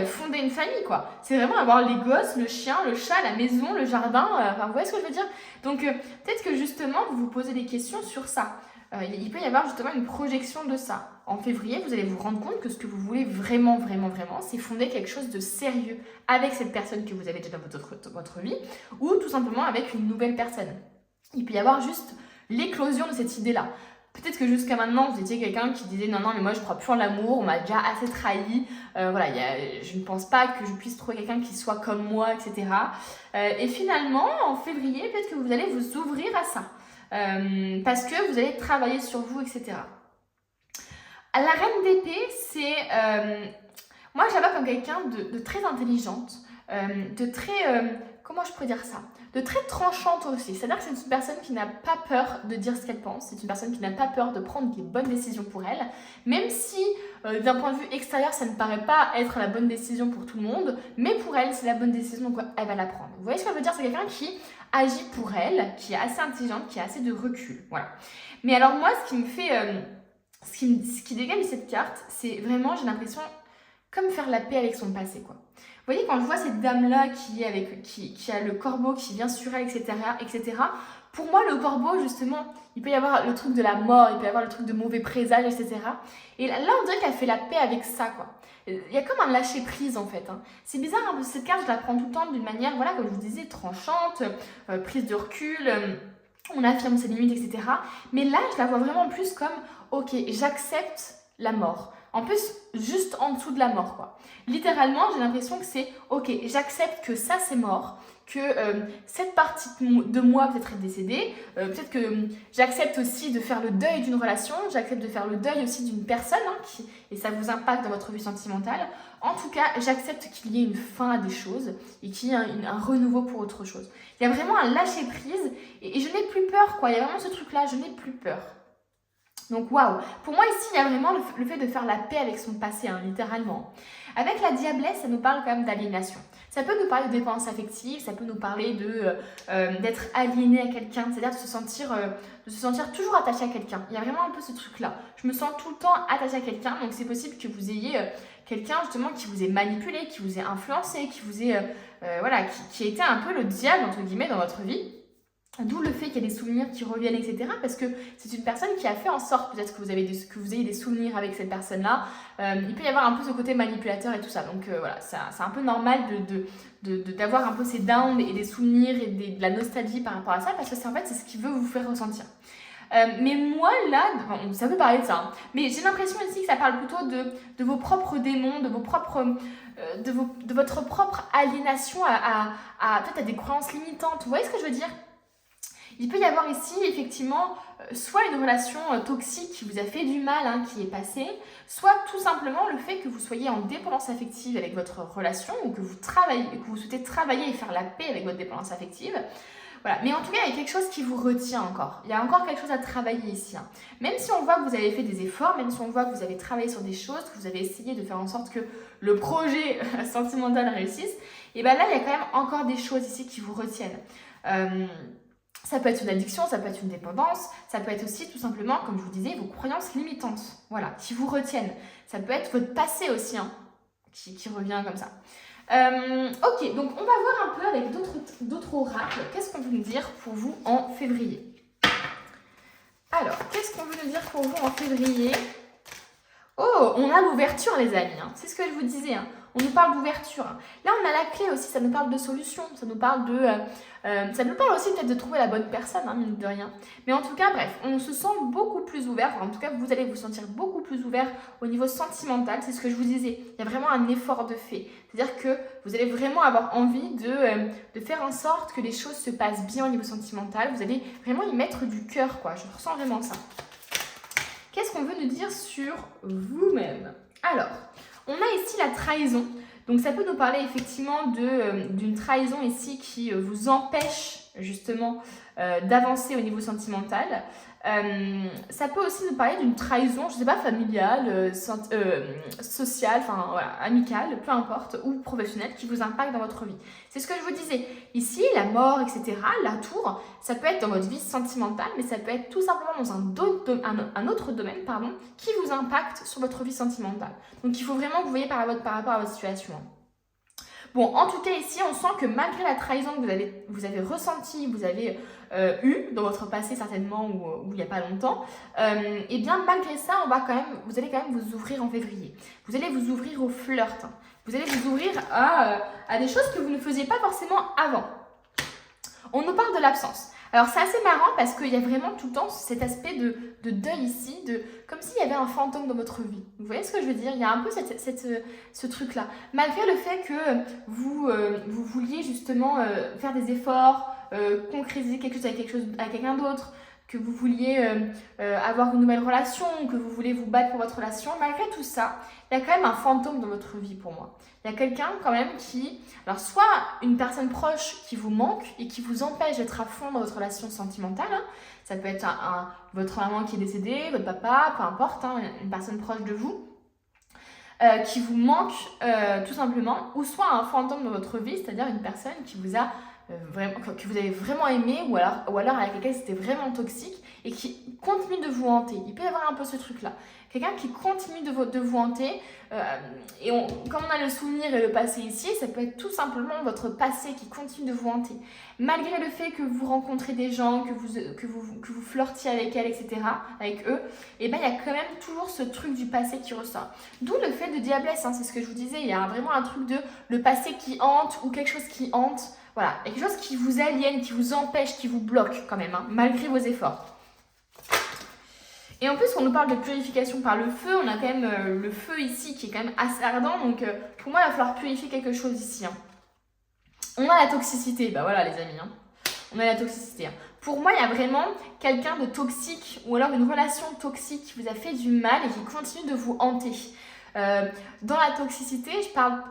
fonder une famille quoi. C'est vraiment avoir les gosses, le chien, le chat, la maison, le jardin, vous voyez ce que je veux dire? Donc peut-être que justement vous vous posez des questions sur ça. Il peut y avoir justement une projection de ça. En février, vous allez vous rendre compte que ce que vous voulez vraiment, c'est fonder quelque chose de sérieux avec cette personne que vous avez déjà dans votre vie ou tout simplement avec une nouvelle personne. Il peut y avoir juste l'éclosion de cette idée-là. Peut-être que jusqu'à maintenant, vous étiez quelqu'un qui disait non, mais moi je crois plus en l'amour, on m'a déjà assez trahi, je ne pense pas que je puisse trouver quelqu'un qui soit comme moi, etc. Et finalement, en février, peut-être que vous allez vous ouvrir à ça. Parce que vous allez travailler sur vous, etc. La reine d'épée, c'est... moi, je la vois comme quelqu'un de très intelligente, de très... comment je pourrais dire ça? De très tranchante aussi. C'est-à-dire que c'est une personne qui n'a pas peur de dire ce qu'elle pense. C'est une personne qui n'a pas peur de prendre les bonnes décisions pour elle. Même si, d'un point de vue extérieur, ça ne paraît pas être la bonne décision pour tout le monde. Mais pour elle, c'est la bonne décision, donc elle va la prendre. Vous voyez ce que je veux dire? C'est quelqu'un qui agit pour elle, qui est assez intelligente, qui a assez de recul. Voilà. Mais alors moi, ce qui me fait... ce qui dégage de cette carte, c'est vraiment, j'ai l'impression, comme faire la paix avec son passé, quoi. Vous voyez, quand je vois cette dame-là qui a le corbeau qui vient sur elle, etc., pour moi, le corbeau, justement, il peut y avoir le truc de la mort, il peut y avoir le truc de mauvais présage, etc. Et là, on dirait qu'elle fait la paix avec ça, quoi. Il y a comme un lâcher-prise, en fait. Hein. C'est bizarre, hein, cette carte, je la prends tout le temps d'une manière, voilà, comme je vous disais, tranchante, prise de recul, on affirme ses limites, etc. Mais là, je la vois vraiment plus comme, ok, j'accepte la mort. En plus, juste en dessous de la mort, quoi. Littéralement, j'ai l'impression que c'est, ok, j'accepte que ça, c'est mort, que cette partie de moi peut-être est décédée, peut-être que j'accepte aussi de faire le deuil d'une relation, j'accepte de faire le deuil aussi d'une personne, hein, et ça vous impacte dans votre vie sentimentale. En tout cas, j'accepte qu'il y ait une fin à des choses et qu'il y ait un renouveau pour autre chose. Il y a vraiment un lâcher-prise et je n'ai plus peur, quoi. Il y a vraiment ce truc-là, je n'ai plus peur. Donc waouh, pour moi ici il y a vraiment le fait de faire la paix avec son passé, hein, littéralement. Avec la diablesse, ça nous parle quand même d'aliénation. Ça peut nous parler de dépendance affective, ça peut nous parler d'être aliéné à quelqu'un, c'est-à-dire de se sentir toujours attaché à quelqu'un. Il y a vraiment un peu ce truc-là. Je me sens tout le temps attachée à quelqu'un, donc c'est possible que vous ayez quelqu'un justement qui vous ait manipulé, qui vous ait influencé, qui vous ait qui a été un peu le diable entre guillemets dans votre vie. D'où le fait qu'il y a des souvenirs qui reviennent, etc. Parce que c'est une personne qui a fait en sorte peut-être que vous ayez des souvenirs avec cette personne-là. Il peut y avoir un peu ce côté manipulateur et tout ça. Donc voilà, c'est un peu normal d'avoir un peu ces downs et des souvenirs et de la nostalgie par rapport à ça. Parce que c'est ce qu'il veut vous faire ressentir. Mais moi là, ça peut parler de ça, hein, mais j'ai l'impression ici que ça parle plutôt de vos propres démons, de votre propre aliénation peut-être à des croyances limitantes. Vous voyez ce que je veux dire? Il peut y avoir ici, effectivement, soit une relation toxique qui vous a fait du mal, hein, qui est passée, soit tout simplement le fait que vous soyez en dépendance affective avec votre relation ou que vous souhaitez travailler et faire la paix avec votre dépendance affective. Voilà. Mais en tout cas, il y a quelque chose qui vous retient encore. Il y a encore quelque chose à travailler ici. Hein. Même si on voit que vous avez fait des efforts, même si on voit que vous avez travaillé sur des choses, que vous avez essayé de faire en sorte que le projet sentimental réussisse, et bien là, il y a quand même encore des choses ici qui vous retiennent. Ça peut être une addiction, ça peut être une dépendance, ça peut être aussi tout simplement, comme je vous disais, vos croyances limitantes, voilà, qui vous retiennent. Ça peut être votre passé aussi, hein, qui revient comme ça. Ok, donc on va voir un peu avec d'autres oracles, qu'est-ce qu'on peut nous dire pour vous en février. Alors, qu'est-ce qu'on veut nous dire pour vous en février? Oh, on a l'ouverture les amis, hein. C'est ce que je vous disais, hein. On nous parle d'ouverture. Là, on a la clé aussi, ça nous parle de solution, ça nous parle ça nous parle aussi peut-être de trouver la bonne personne, hein, mine de rien. Mais en tout cas, bref, on se sent beaucoup plus ouvert, enfin, en tout cas, vous allez vous sentir beaucoup plus ouvert au niveau sentimental, c'est ce que je vous disais. Il y a vraiment un effort de fait. C'est-à-dire que vous allez vraiment avoir envie de faire en sorte que les choses se passent bien au niveau sentimental. Vous allez vraiment y mettre du cœur, quoi. Je ressens vraiment ça. Qu'est-ce qu'on veut nous dire sur vous-même? Alors, on a ici la trahison. Donc, ça peut nous parler effectivement d'une trahison ici qui vous empêche justement d'avancer au niveau sentimental. Ça peut aussi nous parler d'une trahison, je ne sais pas, familiale, sociale, enfin voilà, amicale, peu importe, ou professionnelle qui vous impacte dans votre vie. C'est ce que je vous disais. Ici, la mort, etc., la tour, ça peut être dans votre vie sentimentale, mais ça peut être tout simplement dans un autre domaine, pardon, qui vous impacte sur votre vie sentimentale. Donc, il faut vraiment que vous voyez par rapport à votre situation. Bon, en tout cas, ici, on sent que malgré la trahison que vous avez ressentie, vous avez eu dans votre passé certainement ou il n'y a pas longtemps, et bien malgré ça, vous allez quand même vous ouvrir en février. Vous allez vous ouvrir au flirt. Hein. Vous allez vous ouvrir à des choses que vous ne faisiez pas forcément avant. On nous parle de l'absence. Alors c'est assez marrant parce qu'il y a vraiment tout le temps cet aspect de deuil ici, comme s'il y avait un fantôme dans votre vie. Vous voyez ce que je veux dire? Il y a un peu ce truc-là. Malgré le fait que vous vouliez justement faire des efforts, concrétiser quelque chose avec quelqu'un d'autre, que vous vouliez avoir une nouvelle relation, que vous voulez vous battre pour votre relation, malgré tout ça, il y a quand même un fantôme dans votre vie pour moi. Il y a quelqu'un quand même alors soit une personne proche qui vous manque et qui vous empêche d'être à fond dans votre relation sentimentale, hein. Ça peut être votre maman qui est décédée, votre papa, peu importe, hein, une personne proche de vous, qui vous manque tout simplement, ou soit un fantôme dans votre vie, c'est-à-dire une personne qui vous a que vous avez vraiment aimé ou alors avec laquelle c'était vraiment toxique et qui continue de vous hanter. Il peut y avoir un peu ce truc-là. Quelqu'un qui continue de vous hanter comme on a le souvenir et le passé ici, ça peut être tout simplement votre passé qui continue de vous hanter. Malgré le fait que vous rencontrez des gens, que vous flirtiez avec elles, etc., avec eux, et ben il y a quand même toujours ce truc du passé qui ressort. D'où le fait de diablesse, hein, c'est ce que je vous disais, il y a vraiment un truc de le passé qui hante ou quelque chose qui hante. Voilà, il y a quelque chose qui vous aliène, qui vous empêche, qui vous bloque quand même, hein, malgré vos efforts. Et en plus, on nous parle de purification par le feu, on a quand même le feu ici qui est quand même assez ardent, donc pour moi, il va falloir purifier quelque chose ici. Hein. On a la toxicité, bah voilà les amis, hein. On a la toxicité. Hein. Pour moi, il y a vraiment quelqu'un de toxique ou alors une relation toxique qui vous a fait du mal et qui continue de vous hanter. Dans la toxicité, je parle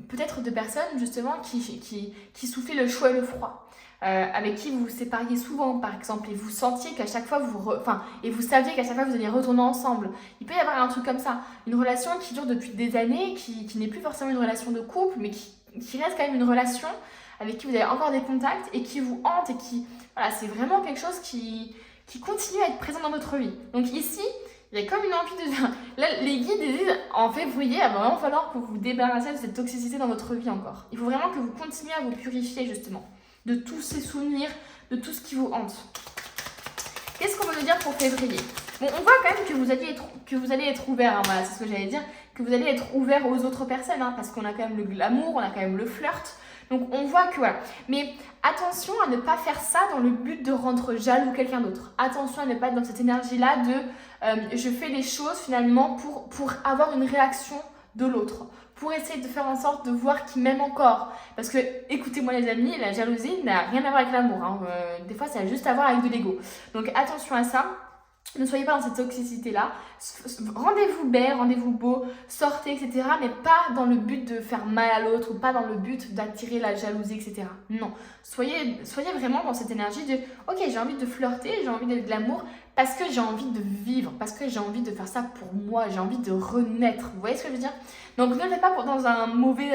peut-être de personnes justement qui soufflaient le chaud et le froid. Avec qui vous vous sépariez souvent par exemple et vous sentiez qu'à chaque fois et vous saviez qu'à chaque fois vous alliez retourner ensemble. Il peut y avoir un truc comme ça, une relation qui dure depuis des années, qui n'est plus forcément une relation de couple mais qui reste quand même une relation avec qui vous avez encore des contacts et qui vous hante et voilà, c'est vraiment quelque chose qui continue à être présent dans votre vie. Donc ici, il y a comme une envie de... Là, les guides disent en février, il va vraiment falloir que vous vous débarrassiez de cette toxicité dans votre vie encore. Il faut vraiment que vous continuiez à vous purifier justement de tous ces souvenirs, de tout ce qui vous hante. Qu'est-ce qu'on veut nous dire pour février? Bon, on voit quand même que vous allez être ouvert, hein, voilà, c'est ce que j'allais dire, que vous allez être ouvert aux autres personnes, hein, parce qu'on a quand même le glamour, on a quand même le flirt. Donc on voit que voilà. Mais attention à ne pas faire ça dans le but de rendre jaloux quelqu'un d'autre. Attention à ne pas être dans cette énergie-là de je fais les choses finalement pour avoir une réaction de l'autre. Pour essayer de faire en sorte de voir qu'il m'aime encore. Parce que, écoutez-moi les amis, la jalousie n'a rien à voir avec l'amour. Hein. Des fois, ça a juste à voir avec de l'ego. Donc attention à ça. Ne soyez pas dans cette toxicité-là. Rendez-vous belle, rendez-vous beau, sortez, etc. Mais pas dans le but de faire mal à l'autre ou pas dans le but d'attirer la jalousie, etc. Non. Soyez vraiment dans cette énergie de « Ok, j'ai envie de flirter, j'ai envie de l'amour parce que j'ai envie de vivre, parce que j'ai envie de faire ça pour moi, j'ai envie de renaître. » Vous voyez ce que je veux dire? Donc ne le faites pas dans un mauvais...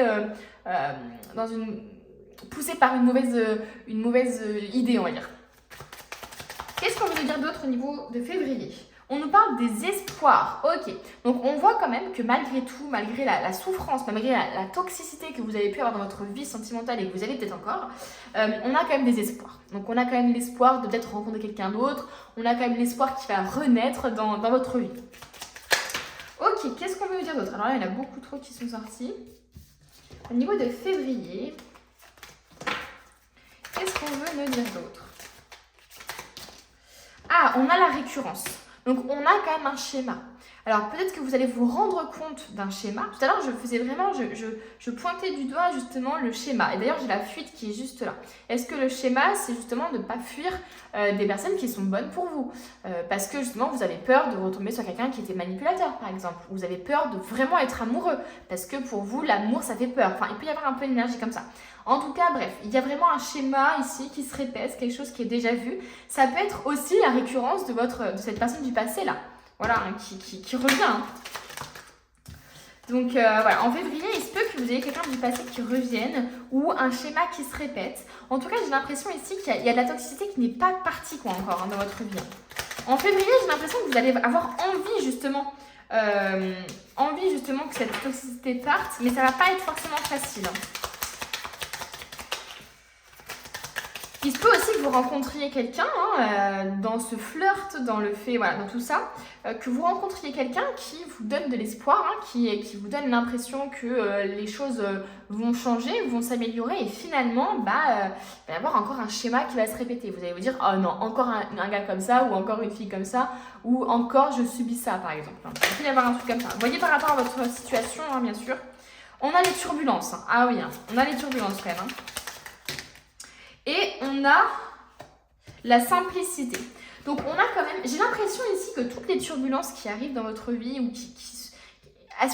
poussé par une mauvaise idée, on va dire. Qu'est-ce qu'on veut dire d'autre au niveau de février? On nous parle des espoirs. Ok, donc on voit quand même que malgré tout, malgré la souffrance, malgré la toxicité que vous avez pu avoir dans votre vie sentimentale et que vous avez peut-être encore, on a quand même des espoirs. Donc on a quand même l'espoir de peut-être rencontrer quelqu'un d'autre, on a quand même l'espoir qui va renaître dans votre vie. Ok, qu'est-ce qu'on veut nous dire d'autre? Alors là, il y en a beaucoup trop qui sont sortis. Au niveau de février, qu'est-ce qu'on veut nous dire d'autre? Ah, on a la récurrence. Donc, on a quand même un schéma. Alors, peut-être que vous allez vous rendre compte d'un schéma. Tout à l'heure, je faisais vraiment, je pointais du doigt justement le schéma. Et d'ailleurs, j'ai la fuite qui est juste là. Est-ce que le schéma, c'est justement de ne pas fuir des personnes qui sont bonnes pour vous? Parce que justement, vous avez peur de retomber sur quelqu'un qui était manipulateur, par exemple. Vous avez peur de vraiment être amoureux. Parce que pour vous, l'amour, ça fait peur. Enfin, il peut y avoir un peu d'énergie comme ça. En tout cas, bref, il y a vraiment un schéma ici qui se répète, quelque chose qui est déjà vu. Ça peut être aussi la récurrence de cette personne du passé là. Voilà, hein, qui revient. Hein. Donc voilà, en février, il se peut que vous ayez quelqu'un du passé qui revienne ou un schéma qui se répète. En tout cas, j'ai l'impression ici qu'il y a de la toxicité qui n'est pas partie quoi encore hein, dans votre vie. En février, j'ai l'impression que vous allez avoir envie justement que cette toxicité parte, mais ça va pas être forcément facile. Hein. Il se peut aussi que vous rencontriez quelqu'un dans ce flirt, dans le fait, voilà, dans tout ça, que vous rencontriez quelqu'un qui vous donne de l'espoir, hein, qui vous donne l'impression que les choses vont changer, vont s'améliorer et finalement, il va y avoir encore un schéma qui va se répéter. Vous allez vous dire, oh non, encore un gars comme ça ou encore une fille comme ça ou encore je subis ça par exemple. Hein. Il peut y avoir un truc comme ça. Vous voyez par rapport à votre situation, hein, bien sûr. On a les turbulences. Hein. Ah oui, hein, on a les turbulences quand même. Hein. Et on a la simplicité. Donc on a quand même, j'ai l'impression ici que toutes les turbulences qui arrivent dans votre vie ou elles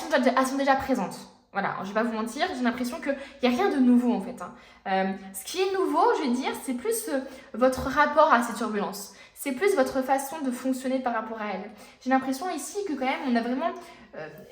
sont déjà présentes. Voilà, je ne vais pas vous mentir, j'ai l'impression qu'il n'y a rien de nouveau en fait. Hein. Ce qui est nouveau, je vais dire, c'est plus votre rapport à ces turbulences. C'est plus votre façon de fonctionner par rapport à elles. J'ai l'impression ici que quand même, on a vraiment...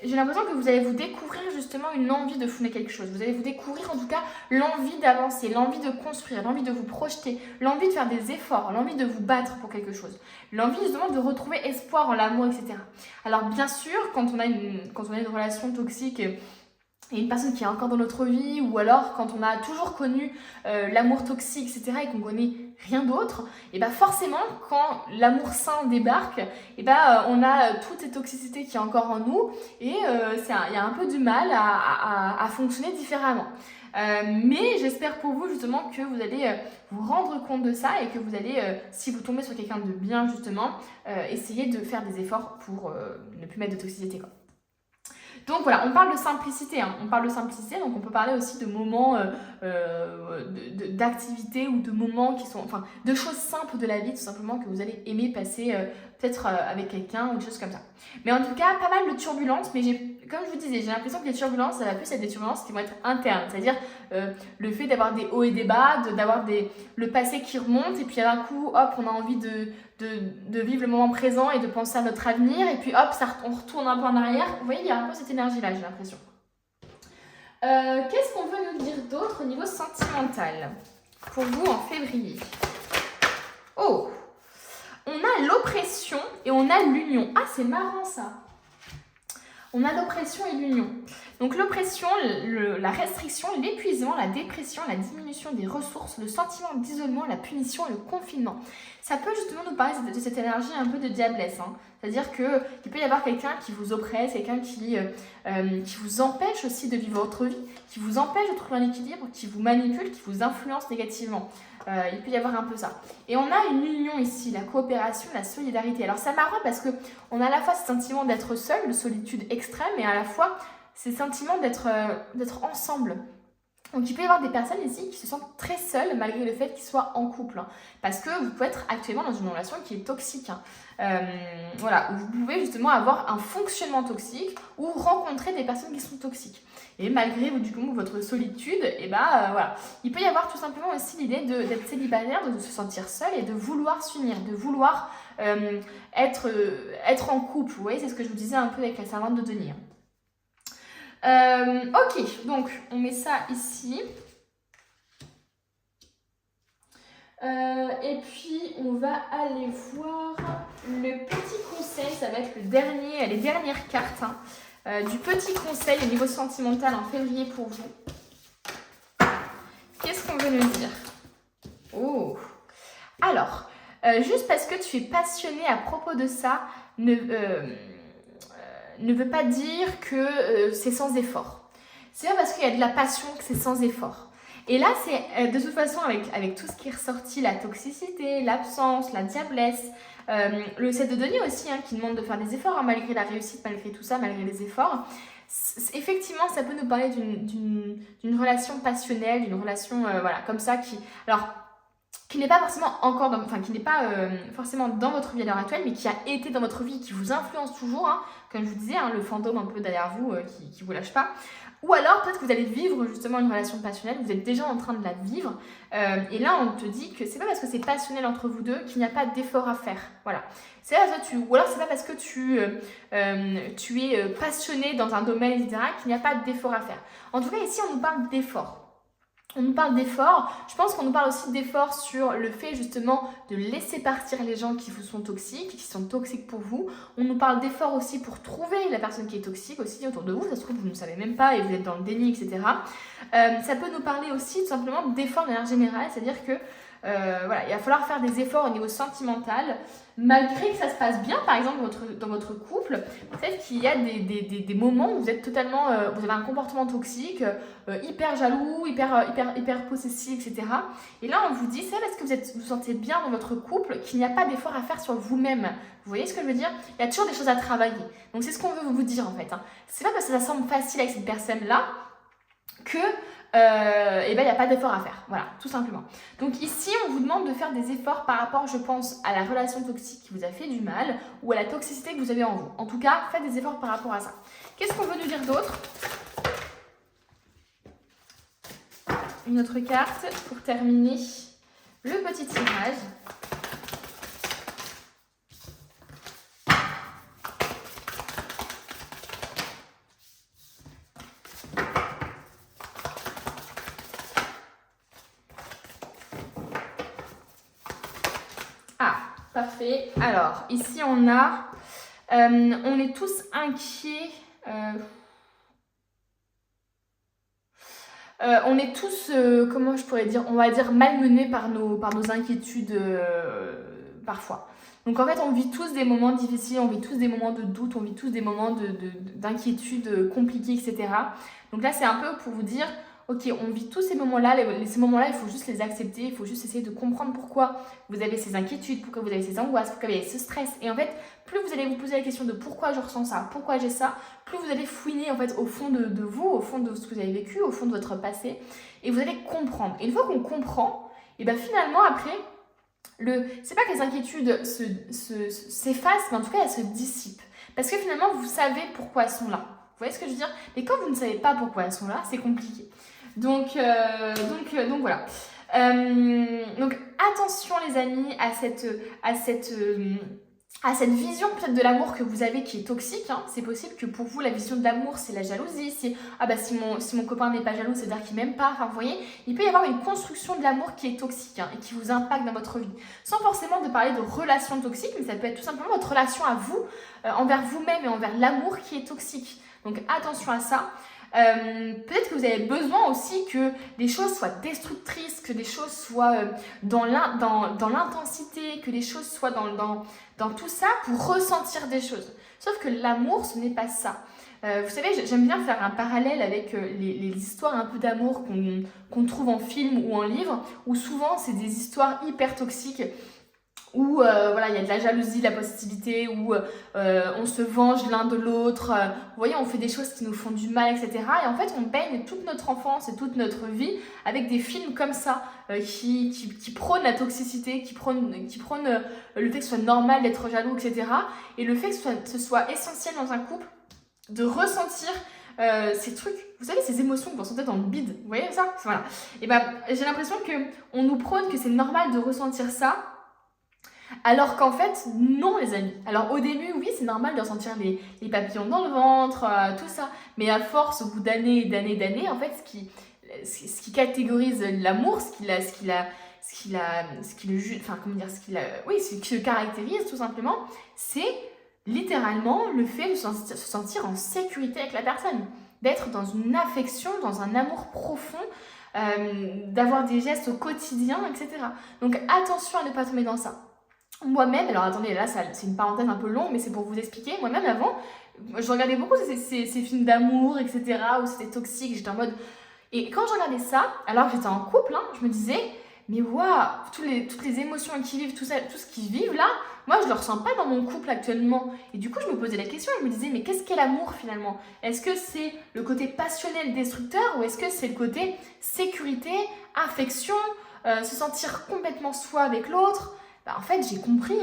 j'ai l'impression que vous allez vous découvrir justement une envie de fonder quelque chose. Vous allez vous découvrir en tout cas l'envie d'avancer, l'envie de construire, l'envie de vous projeter, l'envie de faire des efforts, l'envie de vous battre pour quelque chose. L'envie justement de retrouver espoir en l'amour, etc. Alors bien sûr, quand on a une relation toxique... et une personne qui est encore dans notre vie, ou alors quand on a toujours connu l'amour toxique, etc., et qu'on connaît rien d'autre, et bien forcément, quand l'amour sain débarque, et ben on a toute cette toxicité qui est encore en nous, et il y a un peu du mal à fonctionner différemment. Mais j'espère pour vous justement que vous allez vous rendre compte de ça et que vous allez, si vous tombez sur quelqu'un de bien justement, essayer de faire des efforts pour ne plus mettre de toxicité, quoi. Donc voilà, on parle de simplicité, hein. On parle de simplicité, donc on peut parler aussi de moments d'activités ou de moments qui sont, enfin, de choses simples de la vie, tout simplement, que vous allez aimer passer peut-être avec quelqu'un ou des choses comme ça. Mais en tout cas, pas mal de turbulences, mais comme je vous disais, j'ai l'impression que les turbulences, ça va plus être des turbulences qui vont être internes, c'est-à-dire le fait d'avoir des hauts et des bas, d'avoir le passé qui remonte, et puis d'un coup, hop, on a envie de vivre le moment présent et de penser à notre avenir, et puis hop, on retourne un peu en arrière. Vous voyez, il y a un peu cette énergie-là, j'ai l'impression. Qu'est-ce qu'on veut nous dire d'autre au niveau sentimental pour vous en février? Oh, on a l'oppression et on a l'union. Ah, c'est marrant ça. On a l'oppression et l'union. Donc l'oppression, la restriction, l'épuisement, la dépression, la diminution des ressources, le sentiment d'isolement, la punition et le confinement. Ça peut justement nous parler de cette énergie un peu de diablesse. Hein. C'est-à-dire qu'il peut y avoir quelqu'un qui vous oppresse, quelqu'un qui vous empêche aussi de vivre votre vie, qui vous empêche de trouver un équilibre, qui vous manipule, qui vous influence négativement. Il peut y avoir un peu ça. Et on a une union ici, la coopération, la solidarité. Alors c'est marrant parce qu'on a à la fois ce sentiment d'être seul, de solitude extrême, et à la fois ces sentiments d'être ensemble. Donc il peut y avoir des personnes ici qui se sentent très seules malgré le fait qu'ils soient en couple. Hein, parce que vous pouvez être actuellement dans une relation qui est toxique. Hein. Voilà, où vous pouvez justement avoir un fonctionnement toxique ou rencontrer des personnes qui sont toxiques. Et malgré du coup votre solitude, et voilà. Il peut y avoir tout simplement aussi l'idée d'être célibataire, de se sentir seul et de vouloir s'unir, de vouloir être en couple. Vous voyez, c'est ce que je vous disais un peu avec la servante de Denis. Ok, donc on met ça ici. Et puis, on va aller voir le petit conseil. Ça va être les dernières cartes du petit conseil au niveau sentimental en février pour vous. Qu'est-ce qu'on veut nous dire? Oh! Alors, juste parce que tu es passionné à propos de ça ne veut pas dire que c'est sans effort. C'est pas parce qu'il y a de la passion que c'est sans effort. Et là, c'est de toute façon, avec tout ce qui est ressorti, la toxicité, l'absence, la diablesse, le 7 de denier aussi, qui demande de faire des efforts, malgré la réussite, malgré tout ça, malgré les efforts. Effectivement, ça peut nous parler d'une relation passionnelle, d'une relation comme ça, qui n'est pas forcément qui n'est pas forcément dans votre vie à l'heure actuelle, mais qui a été dans votre vie, qui vous influence toujours, comme je vous disais, le fantôme un peu derrière vous, qui vous lâche pas. Ou alors, peut-être que vous allez vivre justement une relation passionnelle, vous êtes déjà en train de la vivre, et là, on te dit que c'est pas parce que c'est passionnel entre vous deux qu'il n'y a pas d'effort à faire. Voilà. Ou alors, c'est pas parce que tu es passionné dans un domaine, etc., qu'il n'y a pas d'effort à faire. En tout cas, ici, on nous parle d'effort. On nous parle d'efforts, je pense qu'on nous parle aussi d'efforts sur le fait justement de laisser partir les gens qui vous sont toxiques, qui sont toxiques pour vous. On nous parle d'efforts aussi pour trouver la personne qui est toxique aussi autour de vous, ça se trouve vous ne savez même pas et vous êtes dans le déni, etc. Ça peut nous parler aussi tout simplement d'efforts de manière générale, c'est-à-dire que il va falloir faire des efforts au niveau sentimental, malgré que ça se passe bien, par exemple, dans votre couple. Peut-être qu'il y a des moments où vous êtes totalement, vous avez un comportement toxique, hyper jaloux, hyper possessif, etc. Et là, on vous dit, c'est parce que vous vous sentez bien dans votre couple qu'il n'y a pas d'effort à faire sur vous-même. Vous voyez ce que je veux dire? Il y a toujours des choses à travailler. Donc, c'est ce qu'on veut vous dire, en fait. C'est pas parce que ça semble facile avec cette personne-là que il n'y a pas d'effort à faire, voilà, tout simplement. Donc ici, on vous demande de faire des efforts par rapport, je pense, à la relation toxique qui vous a fait du mal ou à la toxicité que vous avez en vous. En tout cas, faites des efforts par rapport à ça. Qu'est-ce qu'on veut nous dire d'autre? Une autre carte pour terminer le petit tirage. Parfait. Alors, ici, on est tous inquiets. On est tous, comment je pourrais dire, on va dire malmenés par nos inquiétudes parfois. Donc en fait, on vit tous des moments difficiles, on vit tous des moments de doute, on vit tous des moments d'inquiétude compliqués, etc. Donc là, c'est un peu pour vous dire, ok, on vit tous ces moments-là, ces moments-là, il faut juste les accepter, il faut juste essayer de comprendre pourquoi vous avez ces inquiétudes, pourquoi vous avez ces angoisses, pourquoi vous avez ce stress. Et en fait, plus vous allez vous poser la question de pourquoi je ressens ça, pourquoi j'ai ça, plus vous allez fouiner en fait au fond de vous, au fond de ce que vous avez vécu, au fond de votre passé, et vous allez comprendre. Et une fois qu'on comprend, et bien finalement après, c'est pas que les inquiétudes s'effacent, mais en tout cas elles se dissipent. Parce que finalement, vous savez pourquoi elles sont là. Vous voyez ce que je veux dire? Mais quand vous ne savez pas pourquoi elles sont là, c'est compliqué. Donc voilà. Donc attention les amis à cette vision peut-être de l'amour que vous avez qui est toxique. C'est possible que pour vous la vision de l'amour c'est la jalousie, si mon copain n'est pas jaloux c'est à dire qu'il m'aime pas, enfin vous voyez, il peut y avoir une construction de l'amour qui est toxique et qui vous impacte dans votre vie, sans forcément de parler de relations toxiques, mais ça peut être tout simplement votre relation à vous, envers vous-même et envers l'amour qui est toxique. Donc attention à ça. Peut-être que vous avez besoin aussi que les choses soient destructrices, que les choses soient dans l'intensité, que les choses soient dans tout ça pour ressentir des choses. Sauf que l'amour, ce n'est pas ça. Vous savez, j'aime bien faire un parallèle avec les histoires un peu d'amour qu'on trouve en film ou en livre, où souvent c'est des histoires hyper toxiques, où il y a de la jalousie, de la possessivité, où on se venge l'un de l'autre, vous voyez, on fait des choses qui nous font du mal, etc. Et en fait, on baigne toute notre enfance et toute notre vie avec des films comme ça, qui prônent la toxicité, qui prônent le fait que ce soit normal d'être jaloux, etc. Et le fait que ce soit essentiel dans un couple de ressentir ces trucs, vous savez, ces émotions que vous ressentez dans le bide, vous voyez ça? Voilà. Et j'ai l'impression qu'on nous prône que c'est normal de ressentir ça, alors qu'en fait, non les amis. Alors au début, oui, c'est normal de ressentir les papillons dans le ventre, tout ça. Mais à force, au bout d'années et d'années, en fait, ce qui catégorise l'amour, ce ce qui le caractérise tout simplement, c'est littéralement le fait de se sentir en sécurité avec la personne, d'être dans une affection, dans un amour profond, d'avoir des gestes au quotidien, etc. Donc attention à ne pas tomber dans ça. Moi-même, alors attendez, là c'est une parenthèse un peu longue, mais c'est pour vous expliquer, moi-même avant, je regardais beaucoup ces films d'amour, etc., où c'était toxique, j'étais en mode... Et quand je regardais ça, alors que j'étais en couple, je me disais, mais waouh, toutes les émotions qu'ils vivent, tout ce qu'ils vivent là, moi je le ressens pas dans mon couple actuellement. Et du coup, je me posais la question, je me disais, mais qu'est-ce qu'est l'amour finalement? Est-ce que c'est le côté passionnel destructeur ou est-ce que c'est le côté sécurité, affection, se sentir complètement soi avec l'autre? En fait, j'ai compris,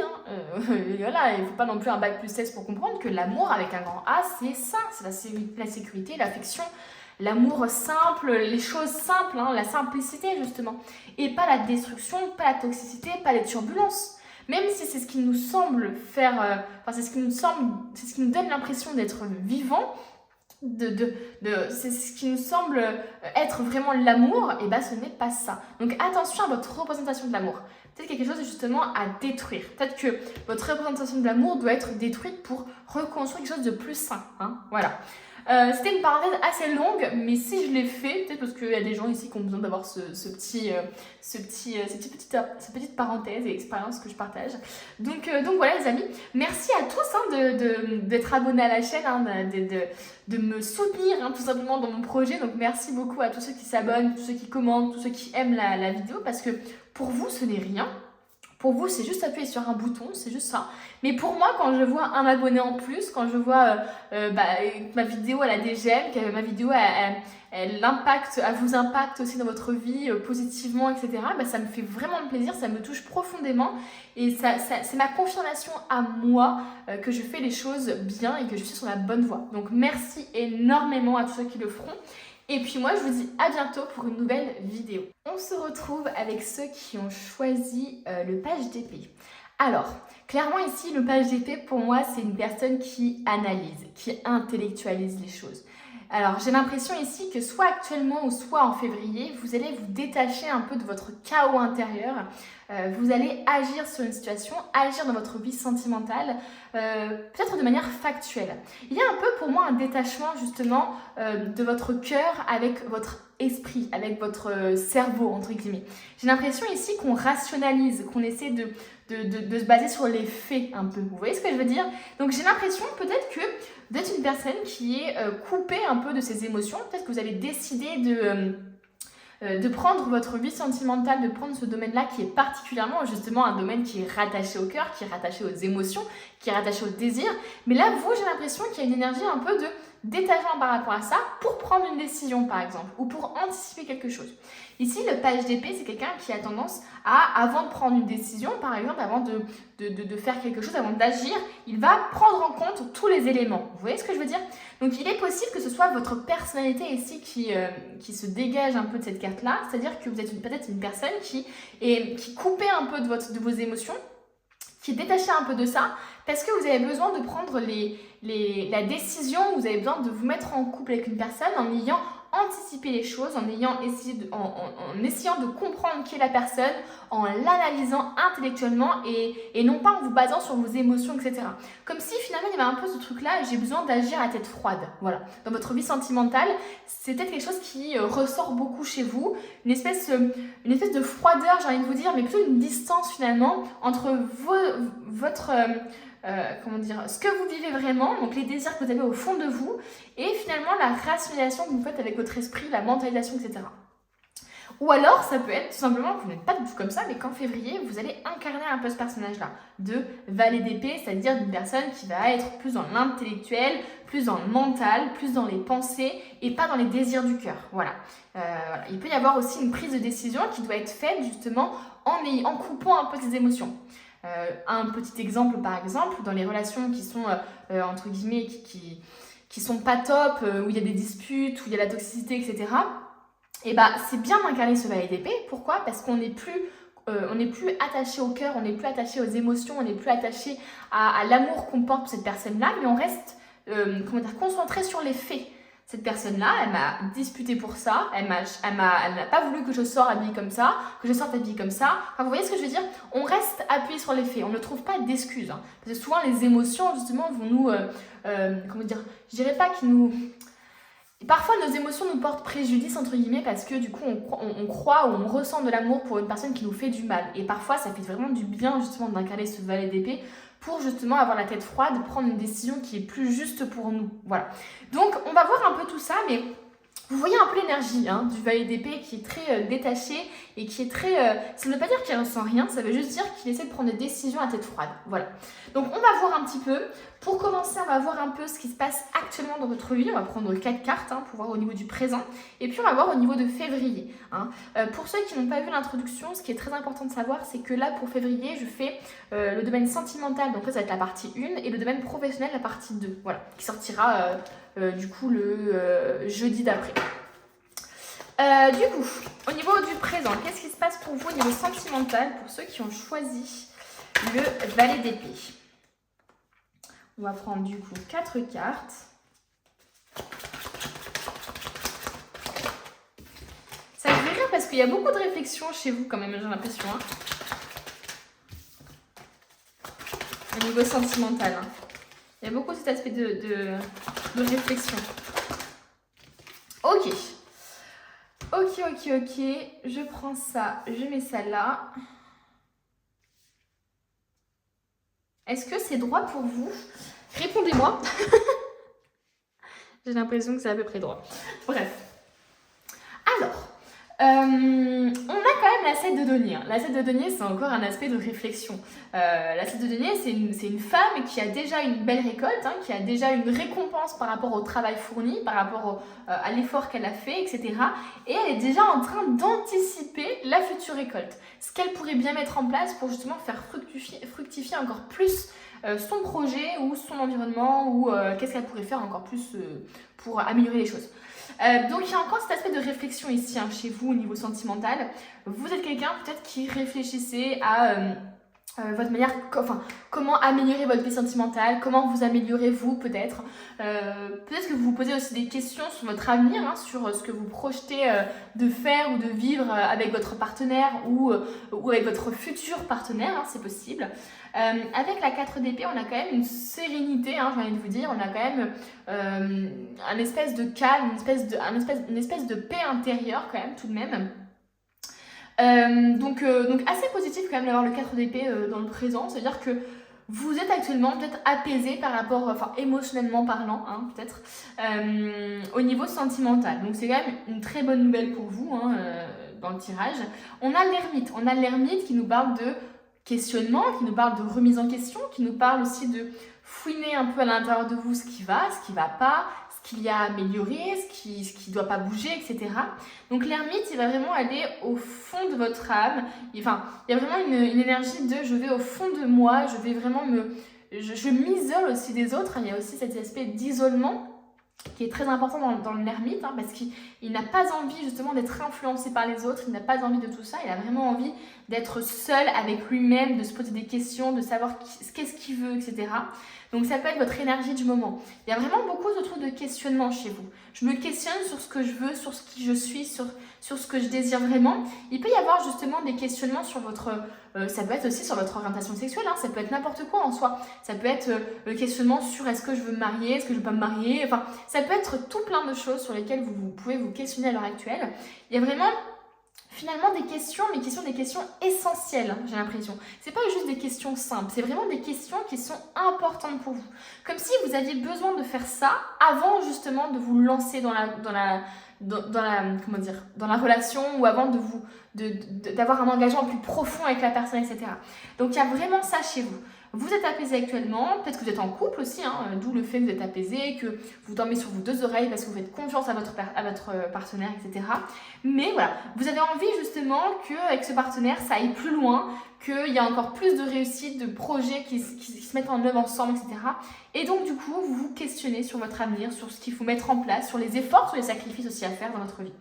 voilà, il ne faut pas non plus un bac+16 pour comprendre que l'amour avec un grand A, c'est ça, c'est la sécurité, l'affection, l'amour simple, les choses simples, la simplicité justement, et pas la destruction, pas la toxicité, pas les turbulences. Même si c'est ce qui nous semble faire, c'est ce qui nous donne l'impression d'être vivant, c'est ce qui nous semble être vraiment l'amour, et ce n'est pas ça. Donc attention à votre représentation de l'amour. Peut-être quelque chose justement à détruire. Peut-être que votre représentation de l'amour doit être détruite pour reconstruire quelque chose de plus sain. Voilà. C'était une parenthèse assez longue, mais si je l'ai fait, peut-être parce qu'il y a des gens ici qui ont besoin d'avoir cette petite parenthèse et expérience que je partage. Donc voilà les amis, merci à tous d'être abonnés à la chaîne, de me soutenir tout simplement dans mon projet. Donc merci beaucoup à tous ceux qui s'abonnent, tous ceux qui commentent, tous ceux qui aiment la vidéo, parce que pour vous ce n'est rien. Pour vous, c'est juste appuyer sur un bouton, c'est juste ça. Mais pour moi, quand je vois un abonné en plus, quand je vois ma vidéo elle a des j'aime, que ma vidéo elle vous impacte aussi dans votre vie positivement, etc., ça me fait vraiment plaisir, ça me touche profondément. Et c'est ma confirmation à moi que je fais les choses bien et que je suis sur la bonne voie. Donc merci énormément à tous ceux qui le feront. Et puis moi, je vous dis à bientôt pour une nouvelle vidéo. On se retrouve avec ceux qui ont choisi le page d'épée. Alors, clairement ici, le page d'épée, pour moi, c'est une personne qui analyse, qui intellectualise les choses. Alors, j'ai l'impression ici que soit actuellement ou soit en février, vous allez vous détacher un peu de votre chaos intérieur. Vous allez agir sur une situation, agir dans votre vie sentimentale, peut-être de manière factuelle. Il y a un peu pour moi un détachement justement de votre cœur avec votre esprit, avec votre cerveau, entre guillemets. J'ai l'impression ici qu'on rationalise, qu'on essaie de se baser sur les faits un peu. Vous voyez ce que je veux dire? Donc j'ai l'impression peut-être que vous êtes une personne qui est coupée un peu de ses émotions. Peut-être que vous avez décidé de prendre votre vie sentimentale, de prendre ce domaine-là qui est particulièrement justement un domaine qui est rattaché au cœur, qui est rattaché aux émotions, qui est rattaché au désir. Mais là, vous, j'ai l'impression qu'il y a une énergie un peu de détachement par rapport à ça pour prendre une décision par exemple ou pour anticiper quelque chose. Ici, le page d'épée, c'est quelqu'un qui a tendance à, avant de prendre une décision, par exemple, avant de faire quelque chose, avant d'agir, il va prendre en compte tous les éléments. Vous voyez ce que je veux dire? Donc, il est possible que ce soit votre personnalité ici qui se dégage un peu de cette carte-là, c'est-à-dire que vous êtes peut-être une personne qui coupait un peu de vos émotions, qui est détachée un peu de ça, parce que vous avez besoin de prendre la décision, vous avez besoin de vous mettre en couple avec une personne en ayant anticipé les choses, en essayant de comprendre qui est la personne, en l'analysant intellectuellement et non pas en vous basant sur vos émotions, etc. Comme si finalement il y avait un peu ce truc-là, j'ai besoin d'agir à tête froide. Voilà. Dans votre vie sentimentale, c'est peut-être quelque chose qui ressort beaucoup chez vous, une espèce de froideur, j'ai envie de vous dire, mais plutôt une distance finalement entre ce que vous vivez vraiment, donc les désirs que vous avez au fond de vous, et finalement la rationalisation que vous faites avec votre esprit, la mentalisation, etc. Ou alors, ça peut être tout simplement que vous n'êtes pas du tout comme ça, mais qu'en février, vous allez incarner un peu ce personnage-là, de valet d'épée, c'est-à-dire d'une personne qui va être plus dans l'intellectuel, plus dans le mental, plus dans les pensées, et pas dans les désirs du cœur. Voilà. Il peut y avoir aussi une prise de décision qui doit être faite justement en coupant un peu ses émotions. Un petit exemple par exemple, dans les relations qui sont entre guillemets qui sont pas top, où il y a des disputes, où il y a la toxicité, etc. Et c'est bien d'incarner ce valet d'épée. Pourquoi? Parce qu'on n'est plus attaché au cœur, on n'est plus attaché aux émotions, on n'est plus attaché à l'amour qu'on porte pour cette personne-là, mais on reste concentré sur les faits. Cette personne-là, elle m'a disputé pour ça, elle n'a pas voulu que je sorte habillée comme ça, que je sorte habillée comme ça. Enfin, vous voyez ce que je veux dire? On reste appuyé sur les faits, on ne trouve pas d'excuses. Hein. Parce que souvent, les émotions, justement, vont nous... comment dire? Je dirais pas qu'ils nous... Parfois, nos émotions nous portent préjudice, entre guillemets, parce que du coup, on croit ou on ressent de l'amour pour une personne qui nous fait du mal. Et parfois, ça fait vraiment du bien, justement, d'incarner ce valet d'épée pour justement avoir la tête froide, prendre une décision qui est plus juste pour nous. Voilà. Donc, on va voir un peu tout ça, mais vous voyez un peu l'énergie hein, du valet d'épée qui est très détaché et qui est très... ça ne veut pas dire qu'il ne ressent rien, ça veut juste dire qu'il essaie de prendre des décisions à tête froide. Voilà. Donc, on va voir un petit peu. Pour commencer, on va voir un peu ce qui se passe actuellement dans votre vie. On va prendre 4 cartes hein, pour voir au niveau du présent. Et puis, on va voir au niveau de février. Hein. Pour ceux qui n'ont pas vu l'introduction, ce qui est très important de savoir, c'est que là, pour février, je fais le domaine sentimental. Donc là, ça va être la partie 1 et le domaine professionnel, la partie 2. Voilà, qui sortira du coup le jeudi d'après. Du coup, au niveau du présent, qu'est-ce qui se passe pour vous au niveau sentimental pour ceux qui ont choisi le valet d'épée? On va prendre du coup 4 cartes. Ça me fait rire parce qu'il y a beaucoup de réflexions chez vous quand même, j'ai l'impression. Hein. Au niveau sentimental. Hein. Il y a beaucoup cet aspect de réflexion. Ok. Ok. Je prends ça, je mets ça là. Est-ce que c'est droit pour vous? Répondez-moi. J'ai l'impression que c'est à peu près droit. Bref. Alors, on a quand même l'ascète de denier. L'ascète de denier, c'est encore un aspect de réflexion. L'ascète de denier, c'est une femme qui a déjà une belle récolte, hein, qui a déjà une récompense par rapport au travail fourni, par rapport à l'effort qu'elle a fait, etc. Et elle est déjà en train d'anticiper la future récolte. Ce qu'elle pourrait bien mettre en place pour justement faire fructifier encore plus son projet ou son environnement ou qu'est-ce qu'elle pourrait faire encore plus pour améliorer les choses. Donc il y a encore cet aspect de réflexion ici hein, chez vous au niveau sentimental. Vous êtes quelqu'un peut-être qui réfléchissait à votre manière, comment améliorer votre vie sentimentale, comment vous améliorez vous peut-être. Peut-être que vous vous posez aussi des questions sur votre avenir, hein, sur ce que vous projetez de faire ou de vivre avec votre partenaire ou avec votre futur partenaire, hein, c'est possible. Avec la 4 d'épée, on a quand même une sérénité, hein, j'ai envie de vous dire, on a quand même un espèce de calme, une espèce de paix intérieure quand même tout de même. Donc assez positif quand même d'avoir le 4 d'épée dans le présent, c'est-à-dire que vous êtes actuellement peut-être apaisé par rapport, émotionnellement parlant, hein, peut-être, au niveau sentimental. Donc c'est quand même une très bonne nouvelle pour vous hein, dans le tirage. On a l'ermite qui nous parle de questionnement, qui nous parle de remise en question, qui nous parle aussi de fouiner un peu à l'intérieur de vous ce qui va pas, ce qu'il y a à améliorer, ce qui doit pas bouger, etc. Donc l'ermite, il va vraiment aller au fond de votre âme. Il y a vraiment une énergie de je vais au fond de moi, je vais vraiment je m'isole aussi des autres. Il y a aussi cet aspect d'isolement qui est très important dans l'ermite, hein, parce qu'il n'a pas envie justement d'être influencé par les autres, il n'a pas envie de tout ça, il a vraiment envie d'être seul avec lui-même, de se poser des questions, de savoir qu'est-ce qu'il veut, etc. Donc ça peut être votre énergie du moment. Il y a vraiment beaucoup de trucs de questionnement chez vous. Je me questionne sur ce que je veux, sur ce qui je suis, sur ce que je désire vraiment. Il peut y avoir justement des questionnements sur votre... ça peut être aussi sur votre orientation sexuelle, hein, ça peut être n'importe quoi en soi. Ça peut être le questionnement sur est-ce que je veux me marier, est-ce que je veux pas me marier. Enfin, ça peut être tout plein de choses sur lesquelles vous pouvez vous questionner à l'heure actuelle. Il y a vraiment... finalement des questions, mais qui sont des questions essentielles, j'ai l'impression. C'est pas juste des questions simples, c'est vraiment des questions qui sont importantes pour vous. Comme si vous aviez besoin de faire ça avant justement de vous lancer dans la relation ou avant d'avoir un engagement plus profond avec la personne, etc. Donc il y a vraiment ça chez vous. Vous êtes apaisé actuellement, peut-être que vous êtes en couple aussi, hein, d'où le fait que vous êtes apaisé, que vous dormez sur vos deux oreilles parce que vous faites confiance à votre partenaire, etc. Mais voilà, vous avez envie justement qu'avec ce partenaire, ça aille plus loin, qu'il y a encore plus de réussite, de projets qui se mettent en œuvre ensemble, etc. Et donc du coup, vous vous questionnez sur votre avenir, sur ce qu'il faut mettre en place, sur les efforts, sur les sacrifices aussi à faire dans votre vie.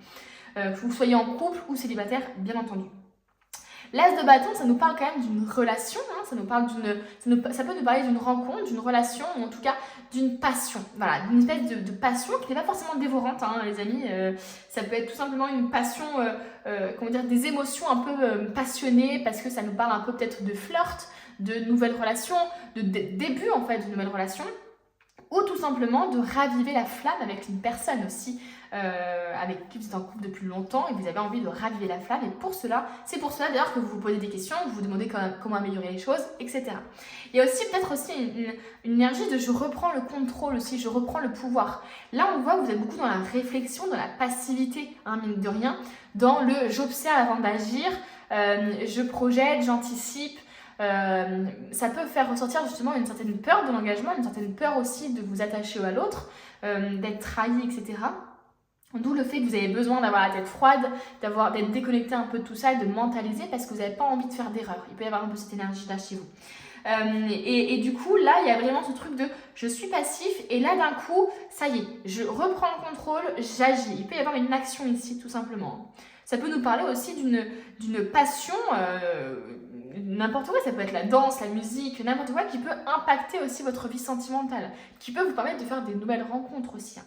Que vous soyez en couple ou célibataire, bien entendu. L'as de bâton, ça nous parle quand même d'une relation, hein, ça peut nous parler d'une rencontre, d'une relation, ou en tout cas d'une passion. Voilà, d'une espèce de passion qui n'est pas forcément dévorante, hein, les amis. Ça peut être tout simplement une passion, comment dire, des émotions un peu passionnées, parce que ça nous parle un peu peut-être de flirt, de nouvelles relations, de début en fait de nouvelles relations, ou tout simplement de raviver la flamme avec une personne aussi, avec qui vous êtes en couple depuis longtemps et vous avez envie de raviver la flamme. Et c'est pour cela d'ailleurs que vous vous posez des questions, vous vous demandez comment améliorer les choses, etc. Il y a aussi peut-être aussi une énergie de je reprends le contrôle aussi, je reprends le pouvoir. Là, on voit que vous êtes beaucoup dans la réflexion, dans la passivité, hein, mine de rien, dans le j'observe avant d'agir, je projette, j'anticipe. Ça peut faire ressortir justement une certaine peur de l'engagement, une certaine peur aussi de vous attacher à l'autre, d'être trahi, etc. D'où le fait que vous avez besoin d'avoir la tête froide, d'être déconnecté un peu de tout ça et de mentaliser parce que vous n'avez pas envie de faire d'erreur. Il peut y avoir un peu cette énergie-là chez vous. Et du coup, là, il y a vraiment ce truc de je suis passif et là, d'un coup, ça y est, je reprends le contrôle, j'agis. Il peut y avoir une action ici, tout simplement. Ça peut nous parler aussi d'une passion, n'importe quoi, ça peut être la danse, la musique, n'importe quoi qui peut impacter aussi votre vie sentimentale, qui peut vous permettre de faire des nouvelles rencontres aussi.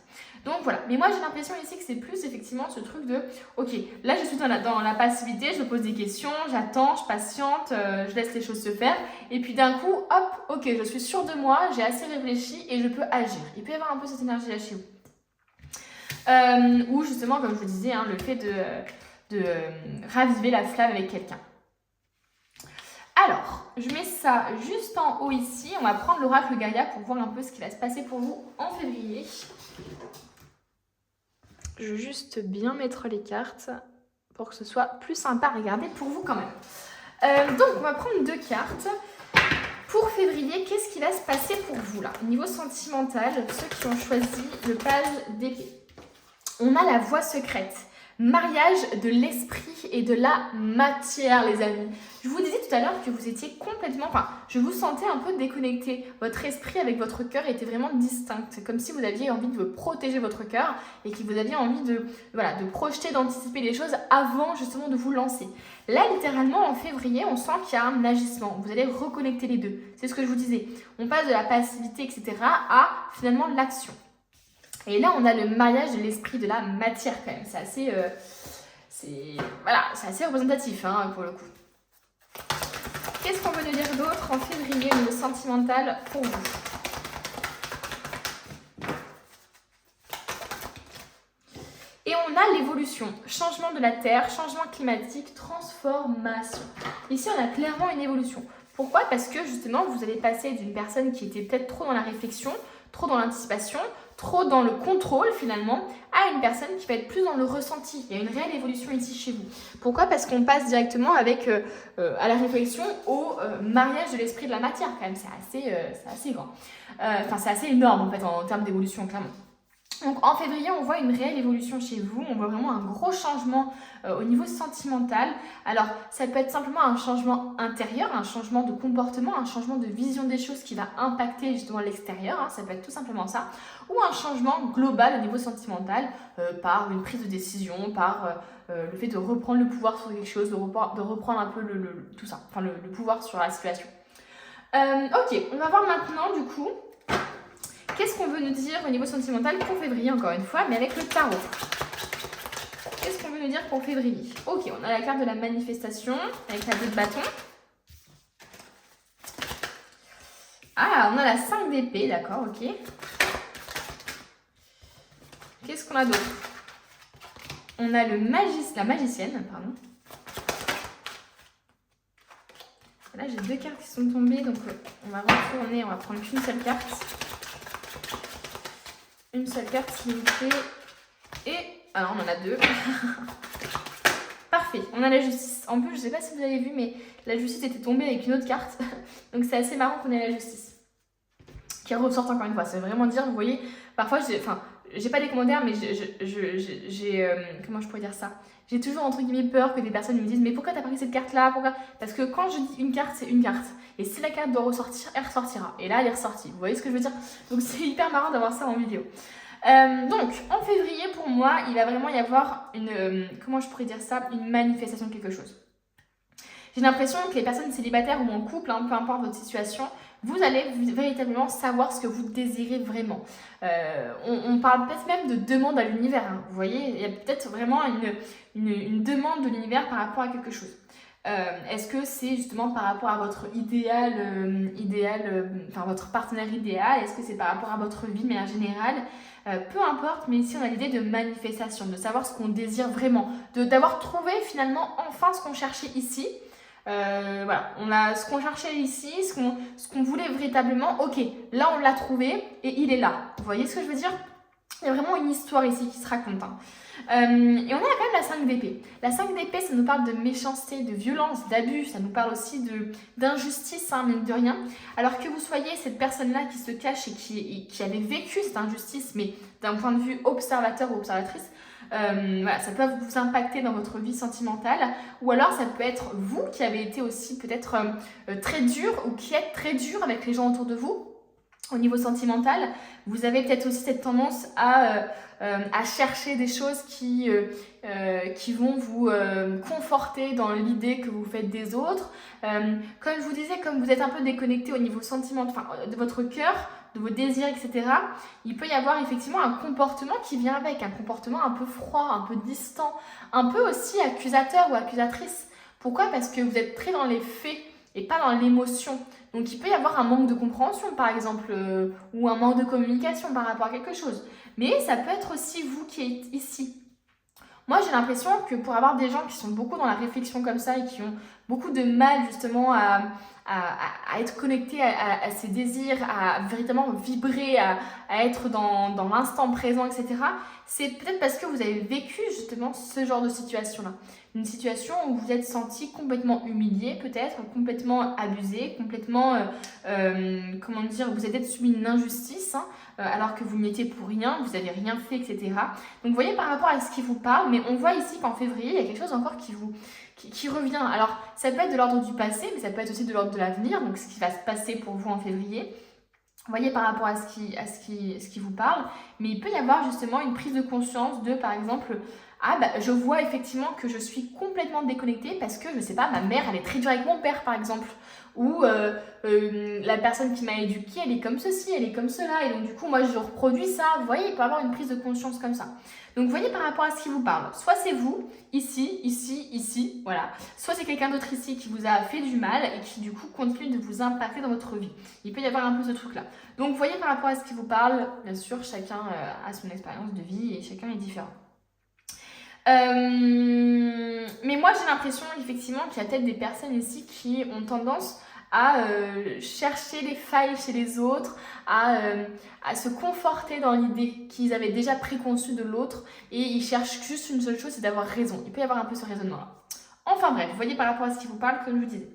Donc voilà, mais moi j'ai l'impression ici que c'est plus effectivement ce truc de ok, là je suis dans la passivité, je me pose des questions, j'attends, je patiente, je laisse les choses se faire, et puis d'un coup, hop, ok, je suis sûre de moi, j'ai assez réfléchi et je peux agir. Il peut y avoir un peu cette énergie là chez vous. Ou justement, comme je vous disais, hein, le fait de raviver la flamme avec quelqu'un. Alors, je mets ça juste en haut ici. On va prendre l'oracle Gaïa pour voir un peu ce qui va se passer pour vous en février. Je veux juste bien mettre les cartes pour que ce soit plus sympa à regarder pour vous quand même. Donc, on va prendre 2 cartes. Pour février, qu'est-ce qui va se passer pour vous là? Au niveau sentimental, ceux qui ont choisi le page d'épée. On a la voie secrète. Mariage de l'esprit et de la matière, les amis. Je vous disais tout à l'heure que vous étiez complètement... Enfin, je vous sentais un peu déconnecté. Votre esprit avec votre cœur était vraiment distinct. C'est comme si vous aviez envie de protéger votre cœur et que vous aviez envie de projeter, d'anticiper les choses avant justement de vous lancer. Là, littéralement, en février, on sent qu'il y a un agissement. Vous allez reconnecter les deux. C'est ce que je vous disais. On passe de la passivité, etc. à finalement l'action. Et là, on a le mariage de l'esprit de la matière quand même. C'est assez, assez représentatif hein, pour le coup. Qu'est-ce qu'on veut nous dire d'autre en février au niveau sentimental pour vous? Et on a l'évolution, changement de la Terre, changement climatique, transformation. Ici, on a clairement une évolution. Pourquoi? Parce que justement, vous allez passer d'une personne qui était peut-être trop dans la réflexion, trop dans l'anticipation, trop dans le contrôle finalement, à une personne qui va être plus dans le ressenti. Il y a une réelle évolution ici chez vous. Pourquoi? Parce qu'on passe directement avec, à la réflexion au mariage de l'esprit de la matière quand même. C'est assez grand. Enfin, c'est assez énorme en fait en termes d'évolution, clairement. Donc en février, on voit une réelle évolution chez vous, on voit vraiment un gros changement au niveau sentimental. Alors ça peut être simplement un changement intérieur, un changement de comportement, un changement de vision des choses qui va impacter justement l'extérieur, hein, ça peut être tout simplement ça. Ou un changement global au niveau sentimental par une prise de décision, par le fait de reprendre le pouvoir sur quelque chose, de reprendre un peu tout ça, enfin le pouvoir sur la situation. Ok, on va voir maintenant du coup... Qu'est-ce qu'on veut nous dire au niveau sentimental pour février, encore une fois, mais avec le tarot? Qu'est-ce qu'on veut nous dire pour février? Ok, on a la carte de la manifestation, avec la 2 de bâton. Ah, on a la 5 d'épée, d'accord, ok. Qu'est-ce qu'on a d'autre? On a la magicienne, pardon. Là, j'ai 2 cartes qui sont tombées, donc on va retourner, on va prendre qu'une seule carte. Une seule carte s'il vous plaît. Et alors on en a 2. Parfait, on a la justice. En plus, je ne sais pas si vous avez vu, mais la justice était tombée avec une autre carte. Donc c'est assez marrant qu'on ait la justice. Qui ressort encore une fois. Ça veut vraiment dire, vous voyez, parfois, j'ai pas des commentaires, mais j'ai comment je pourrais dire ça? J'ai toujours entre guillemets peur que des personnes me disent mais pourquoi t'as pris cette carte là? Pourquoi? Parce que quand je dis une carte, c'est une carte. Et si la carte doit ressortir, elle ressortira. Et là, elle est ressortie. Vous voyez ce que je veux dire? Donc c'est hyper marrant d'avoir ça en vidéo. Donc en février, pour moi, il va vraiment y avoir une, comment je pourrais dire ça? Une manifestation de quelque chose. J'ai l'impression que les personnes célibataires ou en couple, hein, peu importe votre situation, vous allez véritablement savoir ce que vous désirez vraiment. On parle peut-être même de demande à l'univers. Hein. Vous voyez, il y a peut-être vraiment une demande de l'univers par rapport à quelque chose. Est-ce que c'est justement par rapport à votre enfin votre partenaire idéal? Est-ce que c'est par rapport à votre vie, mais en général? Peu importe, mais ici on a l'idée de manifestation, de savoir ce qu'on désire vraiment, d'avoir trouvé finalement enfin ce qu'on cherchait ici. Voilà, on a ce qu'on cherchait ici, ce qu'on voulait véritablement. Ok, là on l'a trouvé et il est là. Vous voyez ce que je veux dire? Il y a vraiment une histoire ici qui se raconte. Hein. Et on a quand même la 5 d'épée. La 5 d'épée, ça nous parle de méchanceté, de violence, d'abus. Ça nous parle aussi d'injustice, hein, mine de rien. Alors que vous soyez cette personne-là qui se cache et qui avait vécu cette injustice, mais d'un point de vue observateur ou observatrice, voilà, ça peut vous impacter dans votre vie sentimentale. Ou alors ça peut être vous qui avez été aussi peut-être très dur ou qui êtes très dur avec les gens autour de vous. Au niveau sentimental, vous avez peut-être aussi cette tendance à chercher des choses qui vont vous conforter dans l'idée que vous faites des autres. Comme je vous disais, comme vous êtes un peu déconnecté au niveau sentimental, enfin, de votre cœur, de vos désirs, etc., il peut y avoir effectivement un comportement qui vient avec, un comportement un peu froid, un peu distant, un peu aussi accusateur ou accusatrice. Pourquoi? Parce que vous êtes très dans les faits et pas dans l'émotion. Donc il peut y avoir un manque de compréhension par exemple, ou un manque de communication par rapport à quelque chose. Mais ça peut être aussi vous qui êtes ici. Moi j'ai l'impression que pour avoir des gens qui sont beaucoup dans la réflexion comme ça et qui ont beaucoup de mal justement à être connectés à ses désirs, à véritablement vibrer, à être dans l'instant présent, etc. C'est peut-être parce que vous avez vécu justement ce genre de situation-là. Une situation où vous êtes senti complètement humilié peut-être, complètement abusé, complètement, comment dire, vous avez peut-être subi une injustice, hein, alors que vous n'y étiez pour rien, vous n'avez rien fait, etc. Donc vous voyez par rapport à ce qui vous parle, mais on voit ici qu'en février, il y a quelque chose encore qui revient. Alors ça peut être de l'ordre du passé, mais ça peut être aussi de l'ordre de l'avenir, donc ce qui va se passer pour vous en février. Vous voyez par rapport à ce qui vous parle, mais il peut y avoir justement une prise de conscience de, par exemple, ah bah je vois effectivement que je suis complètement déconnectée parce que, je sais pas, ma mère, elle est très dure avec mon père, par exemple. Ou la personne qui m'a éduquée, elle est comme ceci, elle est comme cela. Et donc du coup, moi, je reproduis ça. Vous voyez, il peut y avoir une prise de conscience comme ça. Donc vous voyez par rapport à ce qui vous parle. Soit c'est vous, ici, ici, ici, voilà. Soit c'est quelqu'un d'autre ici qui vous a fait du mal et qui du coup continue de vous impacter dans votre vie. Il peut y avoir un peu ce truc-là. Donc vous voyez par rapport à ce qui vous parle, bien sûr, chacun a son expérience de vie et chacun est différent. Mais moi j'ai l'impression effectivement qu'il y a peut-être des personnes ici qui ont tendance à chercher les failles chez les autres, à se conforter dans l'idée qu'ils avaient déjà préconçue de l'autre et ils cherchent juste une seule chose, c'est d'avoir raison. Il peut y avoir un peu ce raisonnement-là. Enfin bref, vous voyez par rapport à ce qui vous parle, comme je vous disais.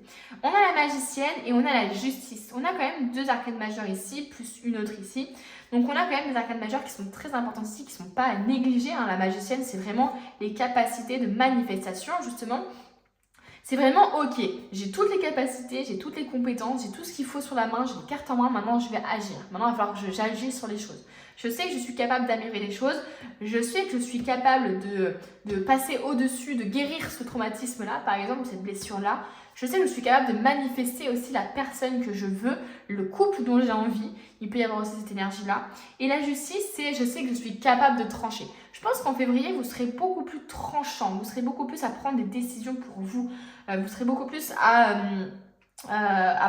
On a la magicienne et on a la justice. On a quand même 2 arcanes majeures ici, plus une autre ici. Donc on a quand même des arcanes majeures qui sont très importantes ici, qui ne sont pas à négliger. Hein. La magicienne, c'est vraiment les capacités de manifestation, justement. C'est vraiment ok, j'ai toutes les capacités, j'ai toutes les compétences, j'ai tout ce qu'il faut sur la main, j'ai les cartes en main, maintenant je vais agir. Maintenant il va falloir que j'agisse sur les choses. Je sais que je suis capable d'améliorer les choses, je sais que je suis capable de passer au-dessus, de guérir ce traumatisme-là, par exemple cette blessure-là. Je sais que je suis capable de manifester aussi la personne que je veux, le couple dont j'ai envie. Il peut y avoir aussi cette énergie-là. Et la justice, c'est je sais que je suis capable de trancher. Je pense qu'en février, vous serez beaucoup plus tranchant. Vous serez beaucoup plus à prendre des décisions pour vous. Vous serez beaucoup plus à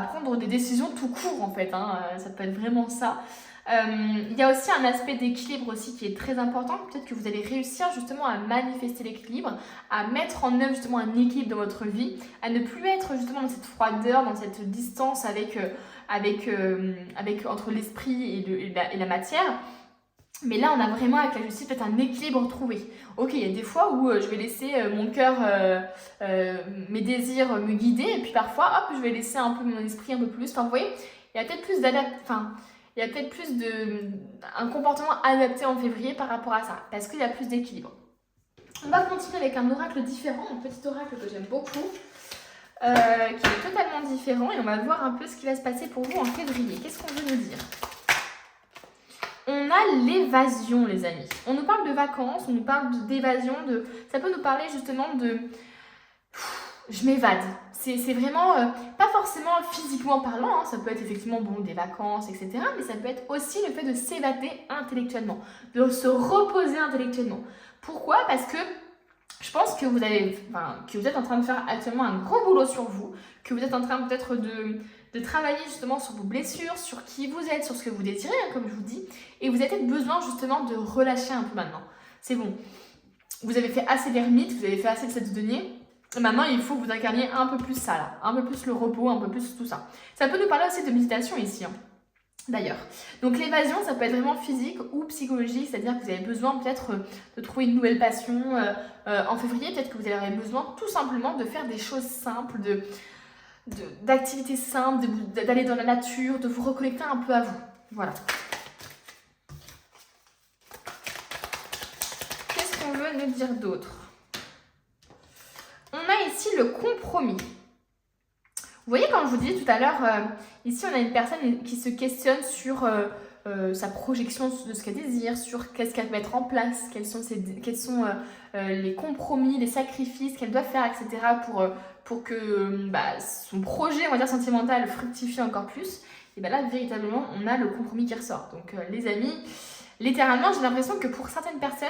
prendre des décisions tout court, en fait. Hein. Ça peut être vraiment ça. Il y a aussi un aspect d'équilibre aussi qui est très important. Peut-être que vous allez réussir justement à manifester l'équilibre, à mettre en œuvre justement un équilibre dans votre vie, à ne plus être justement dans cette froideur, dans cette distance entre l'esprit et la matière. Mais là, on a vraiment avec la justice peut-être un équilibre trouvé. Ok, il y a des fois où je vais laisser mon cœur, mes désirs me guider, et puis parfois, hop, je vais laisser un peu mon esprit un peu plus. Enfin, vous voyez, il y a peut-être plus il y a peut-être plus un comportement adapté en février par rapport à ça, parce qu'il y a plus d'équilibre. On va continuer avec un oracle différent, un petit oracle que j'aime beaucoup, qui est totalement différent, et on va voir un peu ce qui va se passer pour vous en février. Qu'est-ce qu'on veut nous dire ? On a l'évasion, les amis. On nous parle de vacances, on nous parle d'évasion, ça peut nous parler justement de... Je m'évade. c'est vraiment, pas forcément physiquement parlant, hein, ça peut être effectivement bon, des vacances, etc. Mais ça peut être aussi le fait de s'évader intellectuellement, de se reposer intellectuellement. Pourquoi? Parce que je pense que que vous êtes en train de faire actuellement un gros boulot sur vous, que vous êtes en train peut-être de travailler justement sur vos blessures, sur qui vous êtes, sur ce que vous désirez, hein, comme je vous dis, et vous avez peut-être besoin justement de relâcher un peu maintenant. C'est bon, vous avez fait assez d'ermite, vous avez fait assez de cette denier. Maintenant, il faut que vous incarniez un peu plus ça là, un peu plus le repos, un peu plus tout ça. Ça peut nous parler aussi de méditation ici, hein, d'ailleurs. Donc l'évasion, ça peut être vraiment physique ou psychologique, c'est-à-dire que vous avez besoin peut-être de trouver une nouvelle passion. En février, peut-être que vous avez besoin tout simplement de faire des choses simples, d'activités simples, d'aller dans la nature, de vous reconnecter un peu à vous. Voilà. Qu'est-ce qu'on veut nous dire d'autre? On a ici le compromis. Vous voyez, comme je vous disais tout à l'heure, ici on a une personne qui se questionne sur sa projection de ce qu'elle désire, sur qu'est-ce qu'elle peut mettre en place, quels sont les compromis, les sacrifices qu'elle doit faire, etc. pour que son projet, on va dire, sentimental fructifie encore plus. Et bien là, véritablement, on a le compromis qui ressort. Donc les amis, littéralement, j'ai l'impression que pour certaines personnes,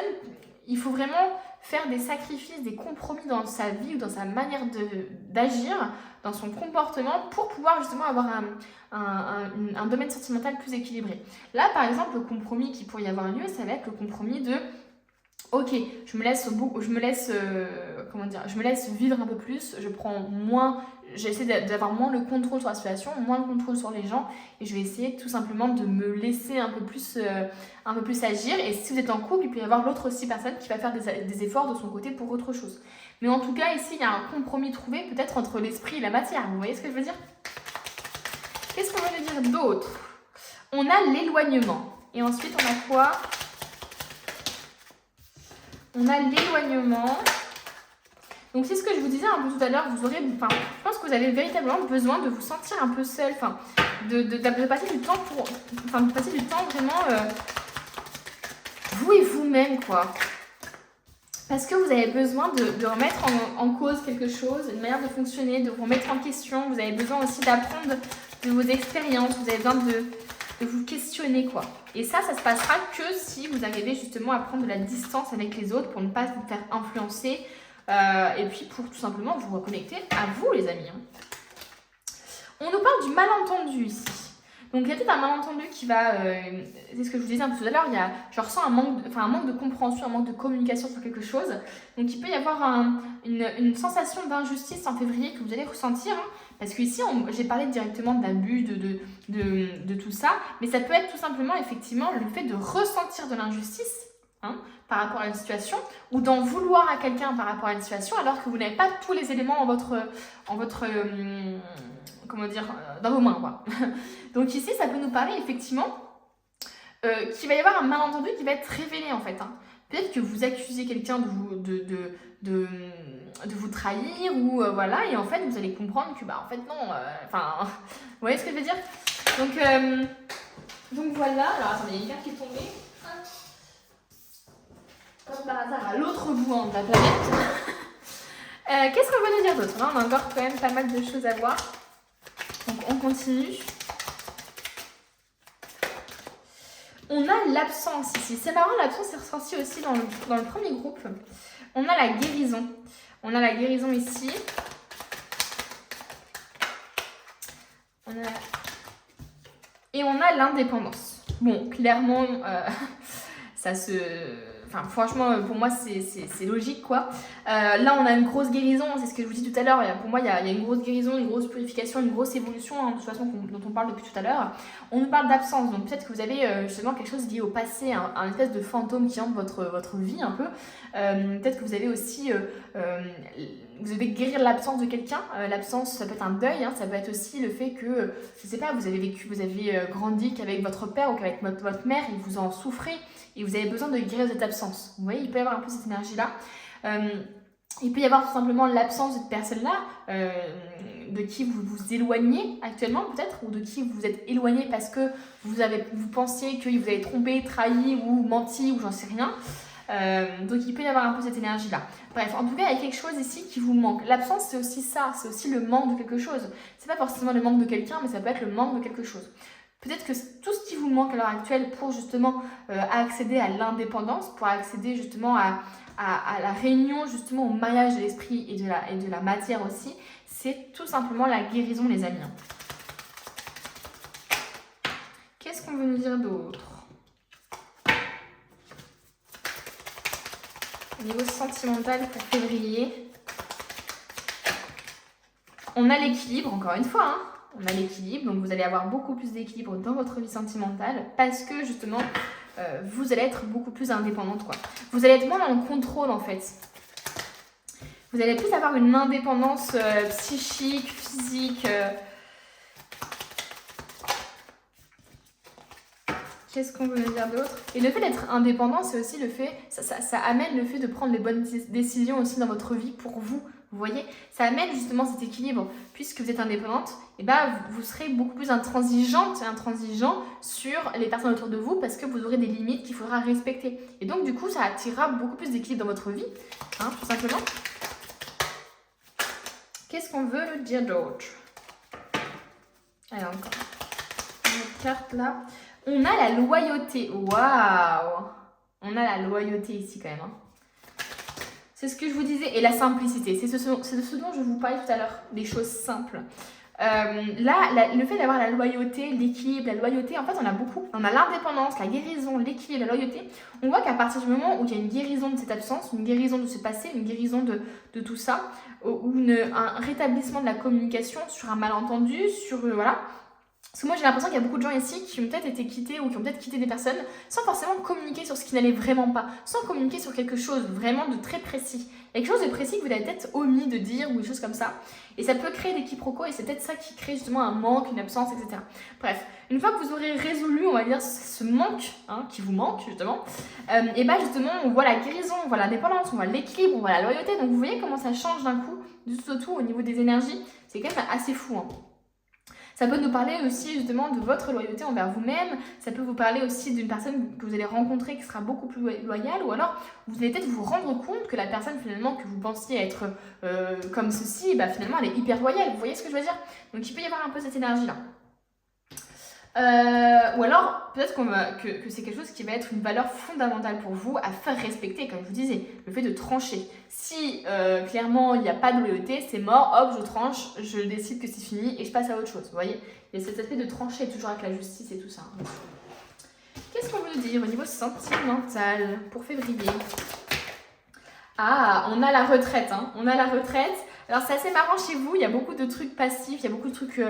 il faut vraiment faire des sacrifices, des compromis dans sa vie ou dans sa manière d'agir, dans son comportement, pour pouvoir justement avoir un domaine sentimental plus équilibré. Là, par exemple, le compromis qui pourrait y avoir lieu, ça va être le compromis de ok, je me laisse vivre un peu plus, j'essaie d'avoir moins le contrôle sur la situation, moins le contrôle sur les gens, et je vais essayer tout simplement de me laisser un peu plus agir. Et si vous êtes en couple, il peut y avoir l'autre aussi personne qui va faire des efforts de son côté pour autre chose. Mais en tout cas, ici, il y a un compromis trouvé peut-être entre l'esprit et la matière. Vous voyez ce que je veux dire? Qu'est-ce qu'on veut dire d'autre? On a l'éloignement. Et ensuite, on a quoi? On a l'éloignement. Donc c'est ce que je vous disais un peu tout à l'heure, je pense que vous avez véritablement besoin de vous sentir un peu seul, de passer du temps vraiment vous et vous-même, quoi. Parce que vous avez besoin de remettre en cause quelque chose, une manière de fonctionner, de vous remettre en question. Vous avez besoin aussi d'apprendre de vos expériences, vous avez besoin de vous questionner, quoi. Et ça se passera que si vous arrivez justement à prendre de la distance avec les autres pour ne pas vous faire influencer et puis pour tout simplement vous reconnecter à vous, les amis. On nous parle du malentendu ici. Donc il y a peut-être un malentendu qui va, c'est ce que je vous disais un peu tout à l'heure, je ressens un manque de compréhension, un manque de communication sur quelque chose. Donc il peut y avoir une sensation d'injustice en février que vous allez ressentir, hein, parce qu'ici j'ai parlé directement d'abus, de tout ça, mais ça peut être tout simplement effectivement le fait de ressentir de l'injustice, hein, par rapport à une situation, ou d'en vouloir à quelqu'un par rapport à une situation, alors que vous n'avez pas tous les éléments dans vos mains, quoi. Donc ici, ça peut nous parler effectivement qu'il va y avoir un malentendu qui va être révélé, en fait, hein. Peut-être que vous accusez quelqu'un de vous trahir, ou voilà, et en fait, vous allez comprendre que, en fait, non, vous voyez ce que je veux dire? Donc voilà, alors attendez, il y a une carte qui est tombée. Comme par hasard, à l'autre bout de la planète. Qu'est-ce qu'on veut nous dire d'autre? Là, on a encore quand même pas mal de choses à voir. Donc on continue. On a l'absence ici. C'est marrant, l'absence est ressortie aussi dans le premier groupe. On a la guérison. On a la guérison ici. Et on a l'indépendance. Bon, clairement, franchement, pour moi, c'est logique, quoi. Là, on a une grosse guérison, c'est ce que je vous dis tout à l'heure. Pour moi, il y a une grosse guérison, une grosse purification, une grosse évolution, hein, de toute façon, dont on parle depuis tout à l'heure. On nous parle d'absence, donc peut-être que vous avez justement quelque chose lié au passé, un espèce de fantôme qui hante votre vie, un peu. Peut-être que vous avez aussi... vous devez guérir l'absence de quelqu'un. L'absence, ça peut être un deuil, hein, ça peut être aussi le fait que, je sais pas, vous avez grandi qu'avec votre père ou qu'avec votre mère et vous en souffrez. Et vous avez besoin de guérir cette absence. Vous voyez, il peut y avoir un peu cette énergie-là. Il peut y avoir tout simplement l'absence de cette personne-là, de qui vous vous éloignez actuellement peut-être, ou de qui vous êtes éloigné parce que vous pensiez qu'il vous avait trompé, trahi ou menti, ou j'en sais rien. Donc il peut y avoir un peu cette énergie-là. Bref, en tout cas, il y a quelque chose ici qui vous manque. L'absence, c'est aussi ça, c'est aussi le manque de quelque chose. C'est pas forcément le manque de quelqu'un, mais ça peut être le manque de quelque chose. Peut-être que tout ce qui vous manque à l'heure actuelle pour justement accéder à l'indépendance, pour accéder justement à la réunion, justement au mariage de l'esprit et de la matière aussi, c'est tout simplement la guérison, les amis. Qu'est-ce qu'on veut nous dire d'autre? Au niveau sentimental pour février, on a l'équilibre, encore une fois, hein. On a l'équilibre, donc vous allez avoir beaucoup plus d'équilibre dans votre vie sentimentale parce que justement, vous allez être beaucoup plus indépendante, quoi. Vous allez être moins dans le contrôle, en fait. Vous allez plus avoir une indépendance psychique, physique. Qu'est-ce qu'on veut dire d'autre? Et le fait d'être indépendant, c'est aussi le fait, ça amène le fait de prendre les bonnes décisions aussi dans votre vie pour vous. Vous voyez, ça amène justement cet équilibre. Puisque vous êtes indépendante, et ben vous serez beaucoup plus intransigeante et intransigeant sur les personnes autour de vous parce que vous aurez des limites qu'il faudra respecter. Et donc du coup, ça attirera beaucoup plus d'équilibre dans votre vie, hein, tout simplement. Qu'est-ce qu'on veut nous dire d'autre? Alors encore une carte là. On a la loyauté. Waouh! On a la loyauté ici quand même. Hein. C'est ce que je vous disais. Et la simplicité. C'est de ce dont je vous parlais tout à l'heure. Des choses simples. Le fait d'avoir la loyauté, l'équilibre, la loyauté, en fait, on a beaucoup. On a l'indépendance, la guérison, l'équilibre, la loyauté. On voit qu'à partir du moment où il y a une guérison de cette absence, une guérison de ce passé, une guérison de tout ça, ou un rétablissement de la communication sur un malentendu, sur... voilà. Parce que moi j'ai l'impression qu'il y a beaucoup de gens ici qui ont peut-être été quittés ou qui ont peut-être quitté des personnes sans forcément communiquer sur ce qui n'allait vraiment pas, sans communiquer sur quelque chose vraiment de très précis. Il y a quelque chose de précis que vous avez peut-être omis de dire ou des choses comme ça. Et ça peut créer des quiproquos et c'est peut-être ça qui crée justement un manque, une absence, etc. Bref, une fois que vous aurez résolu, on va dire, ce manque, hein, qui vous manque justement, et bien justement on voit la guérison, on voit l'indépendance, on voit l'équilibre, on voit la loyauté. Donc vous voyez comment ça change d'un coup, du tout au tout au niveau des énergies. C'est quand même assez fou, hein. Ça peut nous parler aussi justement de votre loyauté envers vous-même. Ça peut vous parler aussi d'une personne que vous allez rencontrer qui sera beaucoup plus loyale. Ou alors, vous allez peut-être vous rendre compte que la personne finalement que vous pensiez être comme ceci, bah, finalement elle est hyper loyale. Vous voyez ce que je veux dire? Donc il peut y avoir un peu cette énergie-là. Ou alors, peut-être que c'est quelque chose qui va être une valeur fondamentale pour vous à faire respecter, comme je vous disais, le fait de trancher. Si clairement il n'y a pas de loyauté, c'est mort, hop, je tranche, je décide que c'est fini et je passe à autre chose. Vous voyez, il y a cet aspect de trancher toujours avec la justice et tout ça. Qu'est-ce qu'on veut dire au niveau sentimental pour février? Ah, on a la retraite, hein. On a la retraite. Alors c'est assez marrant chez vous, il y a beaucoup de trucs passifs, il y a beaucoup de trucs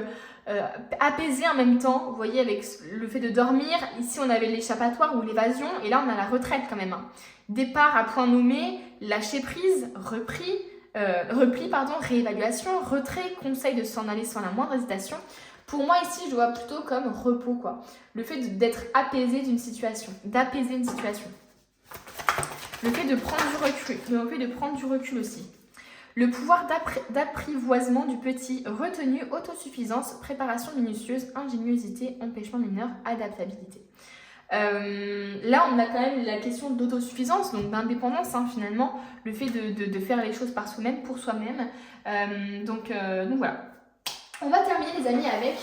apaisés en même temps. Vous voyez, avec le fait de dormir, ici on avait l'échappatoire ou l'évasion, et là on a la retraite quand même. Hein. Départ à point nommé, lâcher prise, repli, réévaluation, retrait, conseil de s'en aller sans la moindre hésitation. Pour moi ici, je vois plutôt comme repos, quoi. Le fait d'être apaisé d'une situation, d'apaiser une situation. Le fait de prendre du recul, le fait de prendre du recul aussi. Le pouvoir d'apprivoisement du petit, retenue, autosuffisance, préparation minutieuse, ingéniosité, empêchement mineur, adaptabilité. Là, on a quand même la question d'autosuffisance, donc d'indépendance, hein, finalement, le fait de faire les choses par soi-même, pour soi-même. Donc voilà. On va terminer, les amis, avec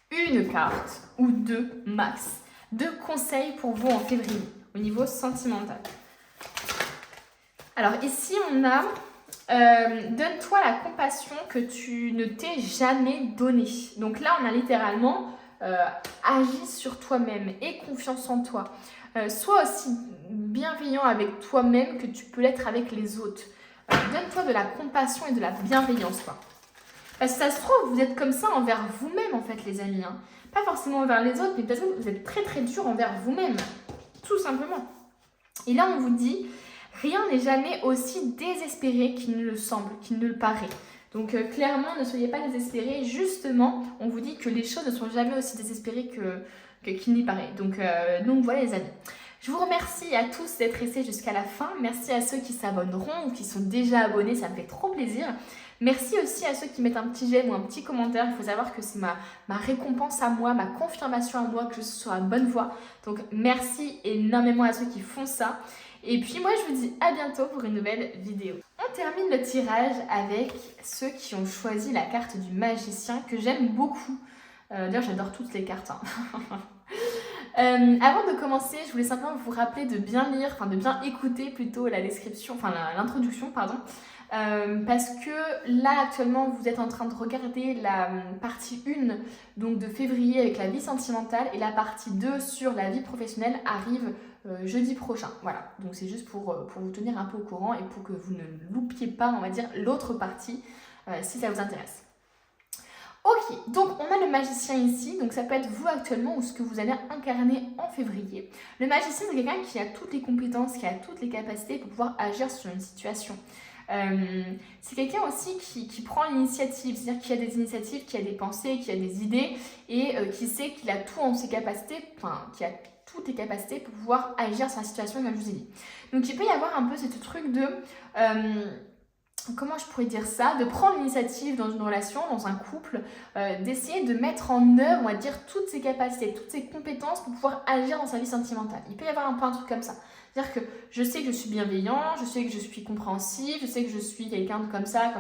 une carte, ou deux max, 2 conseils pour vous en février, au niveau sentimental. Alors ici, on a... donne-toi la compassion que tu ne t'es jamais donnée. Donc là, on a littéralement agis sur toi-même, aie confiance en toi. Sois aussi bienveillant avec toi-même que tu peux l'être avec les autres. Donne-toi de la compassion et de la bienveillance, quoi. Parce que ça se trouve, vous êtes comme ça envers vous-même, en fait, les amis. Hein. Pas forcément envers les autres, mais peut-être que vous êtes très très dur envers vous-même. Tout simplement. Et là, on vous dit... Rien n'est jamais aussi désespéré qu'il ne le semble, qu'il ne le paraît. Donc clairement, ne soyez pas désespérés. Justement, on vous dit que les choses ne sont jamais aussi désespérées qu'il n'y paraît. Donc voilà les amis. Je vous remercie à tous d'être restés jusqu'à la fin. Merci à ceux qui s'abonneront ou qui sont déjà abonnés, ça me fait trop plaisir. Merci aussi à ceux qui mettent un petit j'aime ou un petit commentaire. Il faut savoir que c'est ma récompense à moi, ma confirmation à moi que je suis sur la bonne voie. Donc merci énormément à ceux qui font ça. Et puis moi je vous dis à bientôt pour une nouvelle vidéo. On termine le tirage avec ceux qui ont choisi la carte du magicien que j'aime beaucoup. D'ailleurs j'adore toutes les cartes. Hein. Avant de commencer, je voulais simplement vous rappeler de bien lire, enfin de bien écouter plutôt la description, enfin l'introduction, pardon. Parce que là actuellement vous êtes en train de regarder la partie 1 donc de février avec la vie sentimentale et la partie 2 sur la vie professionnelle arrive jeudi prochain. Voilà, donc c'est juste pour vous tenir un peu au courant et pour que vous ne loupiez pas, on va dire, l'autre partie si ça vous intéresse. Ok, donc on a le magicien ici, donc ça peut être vous actuellement ou ce que vous allez incarner en février. Le magicien c'est quelqu'un qui a toutes les compétences, qui a toutes les capacités pour pouvoir agir sur une situation. C'est quelqu'un aussi qui prend l'initiative, c'est-à-dire qui a des initiatives, qui a des pensées, qui a des idées et qui sait qu'il a tout en ses capacités, enfin qui a toutes les capacités pour pouvoir agir sur la situation comme je vous ai dit. Donc il peut y avoir un peu ce truc de... comment je pourrais dire ça, de prendre l'initiative dans une relation, dans un couple, d'essayer de mettre en œuvre, on va dire, toutes ses capacités, toutes ses compétences pour pouvoir agir dans sa vie sentimentale. Il peut y avoir un peu un truc comme ça. C'est-à-dire que je sais que je suis bienveillant, je sais que je suis compréhensif, je sais que je suis quelqu'un de comme ça,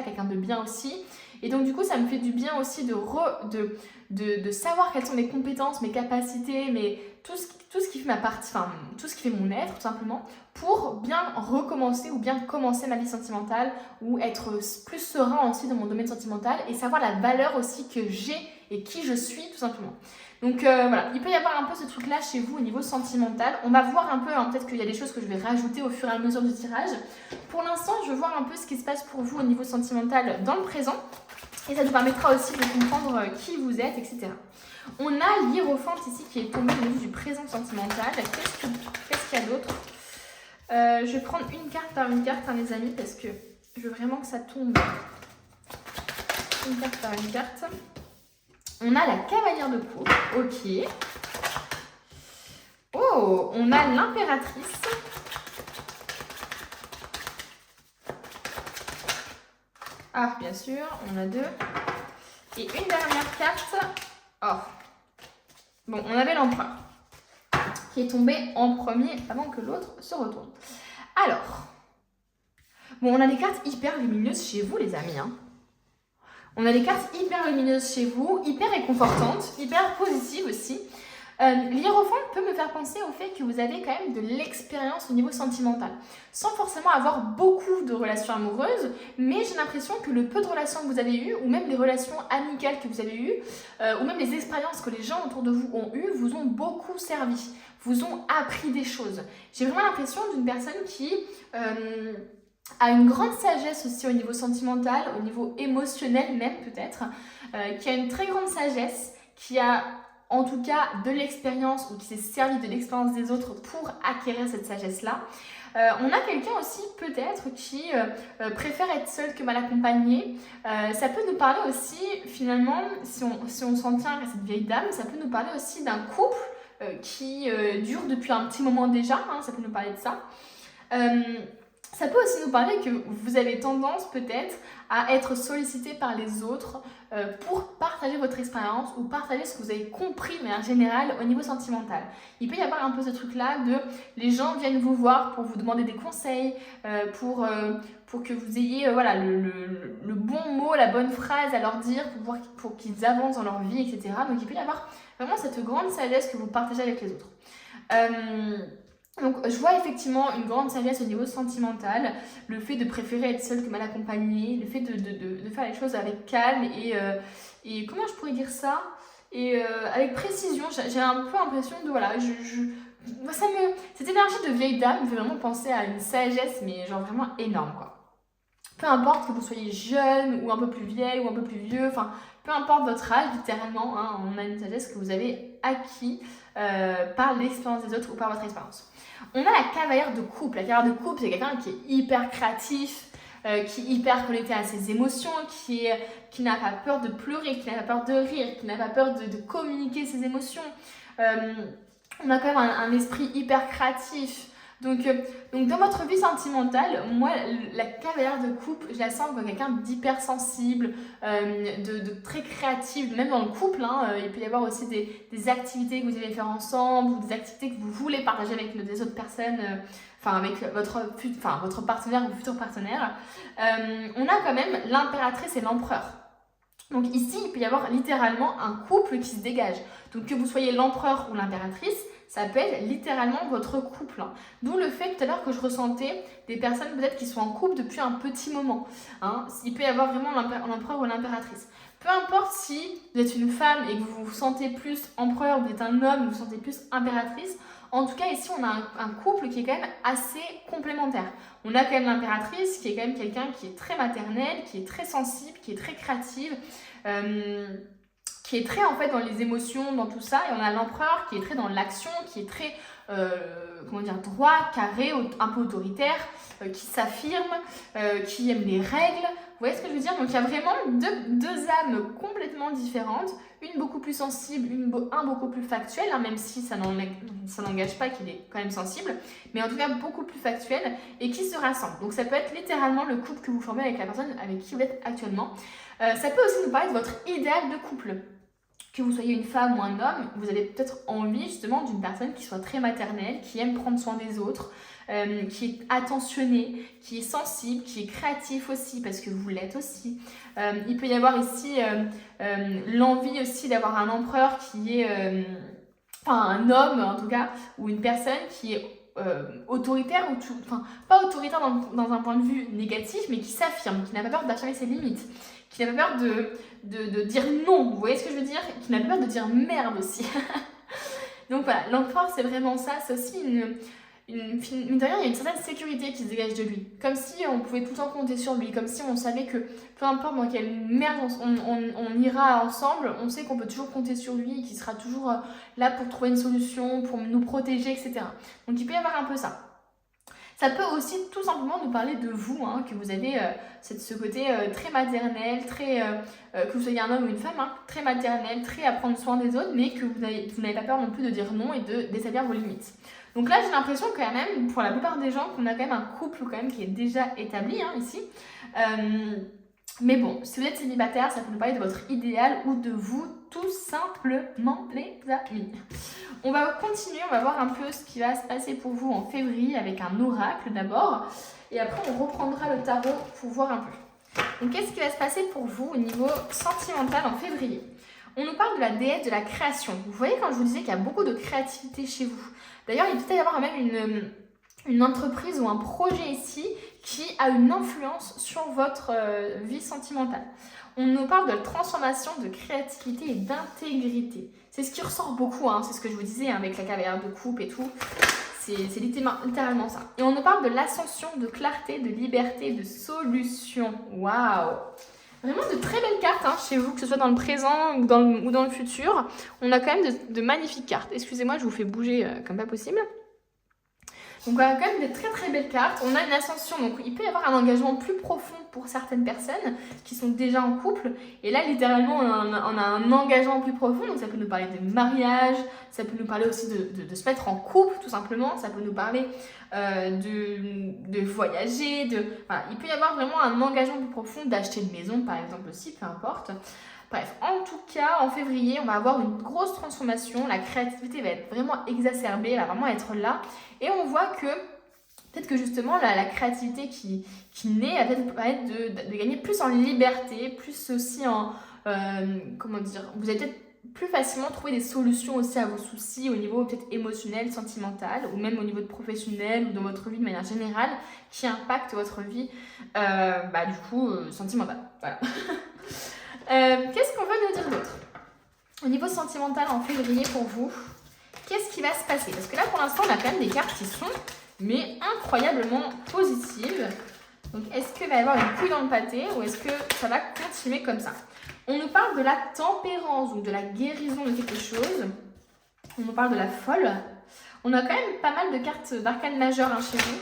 quelqu'un de bien aussi. Et donc du coup, ça me fait du bien aussi de savoir quelles sont mes compétences, mes capacités, tout ce qui fait ma partie, enfin tout ce qui fait mon être tout simplement, pour bien recommencer ou bien commencer ma vie sentimentale ou être plus serein aussi dans mon domaine sentimental et savoir la valeur aussi que j'ai et qui je suis tout simplement. Donc voilà, il peut y avoir un peu ce truc là chez vous au niveau sentimental. On va voir un peu, hein, peut-être qu'il y a des choses que je vais rajouter au fur et à mesure du tirage. Pour l'instant, je vais voir un peu ce qui se passe pour vous au niveau sentimental dans le présent. Et ça nous permettra aussi de comprendre qui vous êtes, etc. On a l'Hiérophante ici qui est tombé au niveau du présent sentimental. Qu'est-ce qu'il y a d'autre Je vais prendre une carte par une carte, hein, les amis, parce que je veux vraiment que ça tombe une carte par une carte. On a la cavalière de coupe, ok. Oh, on a l'impératrice. Ah, bien sûr, on a deux. Et une dernière carte. Oh. Bon, on avait l'empereur qui est tombé en premier avant que l'autre se retourne. Alors, bon, on a des cartes hyper lumineuses chez vous, les amis. Hein. On a des cartes hyper lumineuses chez vous, hyper réconfortantes, hyper positives aussi. L'Hiérophante peut me faire penser au fait que vous avez quand même de l'expérience au niveau sentimental, sans forcément avoir beaucoup de relations amoureuses, mais j'ai l'impression que le peu de relations que vous avez eues, ou même les relations amicales que vous avez eues, ou même les expériences que les gens autour de vous ont eues, vous ont beaucoup servi, vous ont appris des choses. J'ai vraiment l'impression d'une personne qui... a une grande sagesse aussi au niveau sentimental, au niveau émotionnel même peut-être, qui a une très grande sagesse, qui a en tout cas de l'expérience ou qui s'est servi de l'expérience des autres pour acquérir cette sagesse-là. On a quelqu'un aussi peut-être qui préfère être seul que mal accompagné. Ça peut nous parler aussi finalement, si on s'en tient à cette vieille dame, ça peut nous parler aussi d'un couple qui dure depuis un petit moment déjà, hein, ça peut nous parler de ça. Ça peut aussi nous parler que vous avez tendance peut-être à être sollicité par les autres pour partager votre expérience ou partager ce que vous avez compris de manière générale au niveau sentimental. Il peut y avoir un peu ce truc-là de les gens viennent vous voir pour vous demander des conseils, pour que vous ayez voilà, le bon mot, la bonne phrase à leur dire pour qu'ils avancent dans leur vie, etc. Donc il peut y avoir vraiment cette grande sagesse que vous partagez avec les autres. Donc je vois effectivement une grande sagesse au niveau sentimental, le fait de préférer être seul que mal accompagné, le fait de faire les choses avec calme et comment je pourrais dire ça, et avec précision. J'ai un peu l'impression de voilà, cette énergie de vieille dame me fait vraiment penser à une sagesse mais genre vraiment énorme quoi. Peu importe que vous soyez jeune ou un peu plus vieille ou un peu plus vieux, enfin peu importe votre âge littéralement, hein, on a une sagesse que vous avez acquis par l'expérience des autres ou par votre expérience. On a la cavalière de coupe. La cavalière de coupe, c'est quelqu'un qui est hyper créatif, qui est hyper connecté à ses émotions, qui n'a pas peur de pleurer, qui n'a pas peur de rire, qui n'a pas peur de communiquer ses émotions. On a quand même un esprit hyper créatif. Donc dans votre vie sentimentale, moi, la cavalière de coupe, je la sens comme quelqu'un d'hypersensible, de très créative, même dans le couple. Hein, il peut y avoir aussi des activités que vous allez faire ensemble ou des activités que vous voulez partager avec des autres personnes enfin avec votre partenaire ou futur partenaire, on a quand même l'impératrice et l'empereur. Donc ici, il peut y avoir littéralement un couple qui se dégage. Donc que vous soyez l'empereur ou l'impératrice, ça peut être littéralement votre couple. D'où le fait tout à l'heure que je ressentais des personnes peut-être qui sont en couple depuis un petit moment. Il peut y avoir vraiment l'empereur ou l'impératrice. Peu importe si vous êtes une femme et que vous vous sentez plus empereur, vous êtes un homme et vous vous sentez plus impératrice, en tout cas ici on a un couple qui est quand même assez complémentaire. On a quand même l'impératrice qui est quand même quelqu'un qui est très maternel, qui est très sensible, qui est très créative, qui est très en fait dans les émotions, dans tout ça. Et on a l'empereur qui est très dans l'action, qui est très droit, carré, un peu autoritaire, qui s'affirme, qui aime les règles. Vous voyez ce que je veux dire? Donc il y a vraiment deux âmes complètement différentes, une beaucoup plus sensible, un beaucoup plus factuel, même si ça n'engage pas qu'il est quand même sensible, mais en tout cas beaucoup plus factuel et qui se rassemblent. Donc ça peut être littéralement le couple que vous formez avec la personne avec qui vous êtes actuellement. Ça peut aussi nous parler de votre idéal de couple. Que vous soyez une femme ou un homme, vous avez peut-être envie justement d'une personne qui soit très maternelle, qui aime prendre soin des autres, qui est attentionné, qui est sensible, qui est créatif aussi, parce que vous l'êtes aussi. Il peut y avoir ici l'envie aussi d'avoir un empereur qui est, un homme en tout cas, ou une personne qui est autoritaire, pas autoritaire dans un point de vue négatif, mais qui s'affirme, qui n'a pas peur d'affirmer ses limites, qui n'a pas peur de dire non, vous voyez ce que je veux dire, qui n'a pas peur de dire merde aussi. Donc voilà, l'empereur c'est vraiment ça, c'est aussi mine de rien, il y a une certaine sécurité qui se dégage de lui. Comme si on pouvait tout le temps compter sur lui. Comme si on savait que peu importe dans quelle merde on ira ensemble, on sait qu'on peut toujours compter sur lui et qu'il sera toujours là pour trouver une solution, pour nous protéger, etc. Donc il peut y avoir un peu ça. Ça peut aussi tout simplement nous parler de vous, que vous avez ce côté très maternel, que vous soyez un homme ou une femme, très maternel, très à prendre soin des autres, mais que vous n'avez pas peur non plus de dire non et d'établir vos limites. Donc là, j'ai l'impression quand même, pour la plupart des gens, qu'on a quand même un couple quand même qui est déjà établi ici. Mais bon, si vous êtes célibataire, ça peut nous parler de votre idéal ou de vous, tout simplement, les amis. On va continuer, on va voir un peu ce qui va se passer pour vous en février avec un oracle d'abord. Et après, on reprendra le tarot pour voir un peu. Donc, qu'est-ce qui va se passer pour vous au niveau sentimental en février? On nous parle de la déesse de la création. Vous voyez quand je vous disais qu'il y a beaucoup de créativité chez vous. D'ailleurs, il peut y avoir même une entreprise ou un projet ici qui a une influence sur votre vie sentimentale. On nous parle de transformation, de créativité et d'intégrité. C'est ce qui ressort beaucoup, c'est ce que je vous disais avec la cavalière de coupe et tout. C'est littéralement ça. Et on nous parle de l'ascension, de clarté, de liberté, de solution. Waouh! Vraiment de très belles cartes chez vous, que ce soit dans le présent ou dans le futur. On a quand même de magnifiques cartes. Excusez-moi, je vous fais bouger comme pas possible. Donc on a quand même des très très belles cartes. On a une ascension, donc il peut y avoir un engagement plus profond pour certaines personnes qui sont déjà en couple. Et là, littéralement, on a un engagement plus profond. Donc ça peut nous parler de mariage, ça peut nous parler aussi de se mettre en couple, tout simplement. Ça peut nous parler de voyager. Voilà. Il peut y avoir vraiment un engagement plus profond, d'acheter une maison, par exemple, aussi, peu importe. Bref, en tout cas, en février, on va avoir une grosse transformation. La créativité va être vraiment exacerbée, elle va vraiment être là. Et on voit que peut-être que justement, la créativité qui naît, elle va peut-être permettre de gagner plus en liberté, plus aussi en... vous allez peut-être plus facilement trouver des solutions aussi à vos soucis au niveau peut-être émotionnel, sentimental, ou même au niveau de professionnel ou dans votre vie de manière générale, qui impacte votre vie, sentimentale. Voilà. Qu'est-ce qu'on veut nous dire d'autre? Au niveau sentimental en février pour vous, qu'est-ce qui va se passer? Parce que là, pour l'instant, on a quand même des cartes qui sont incroyablement positives. Donc, est-ce qu'il va y avoir une couille dans le pâté ou est-ce que ça va continuer comme ça? On nous parle de la tempérance, donc de la guérison de quelque chose. On nous parle de la folle. On a quand même pas mal de cartes d'arcane majeures chez vous.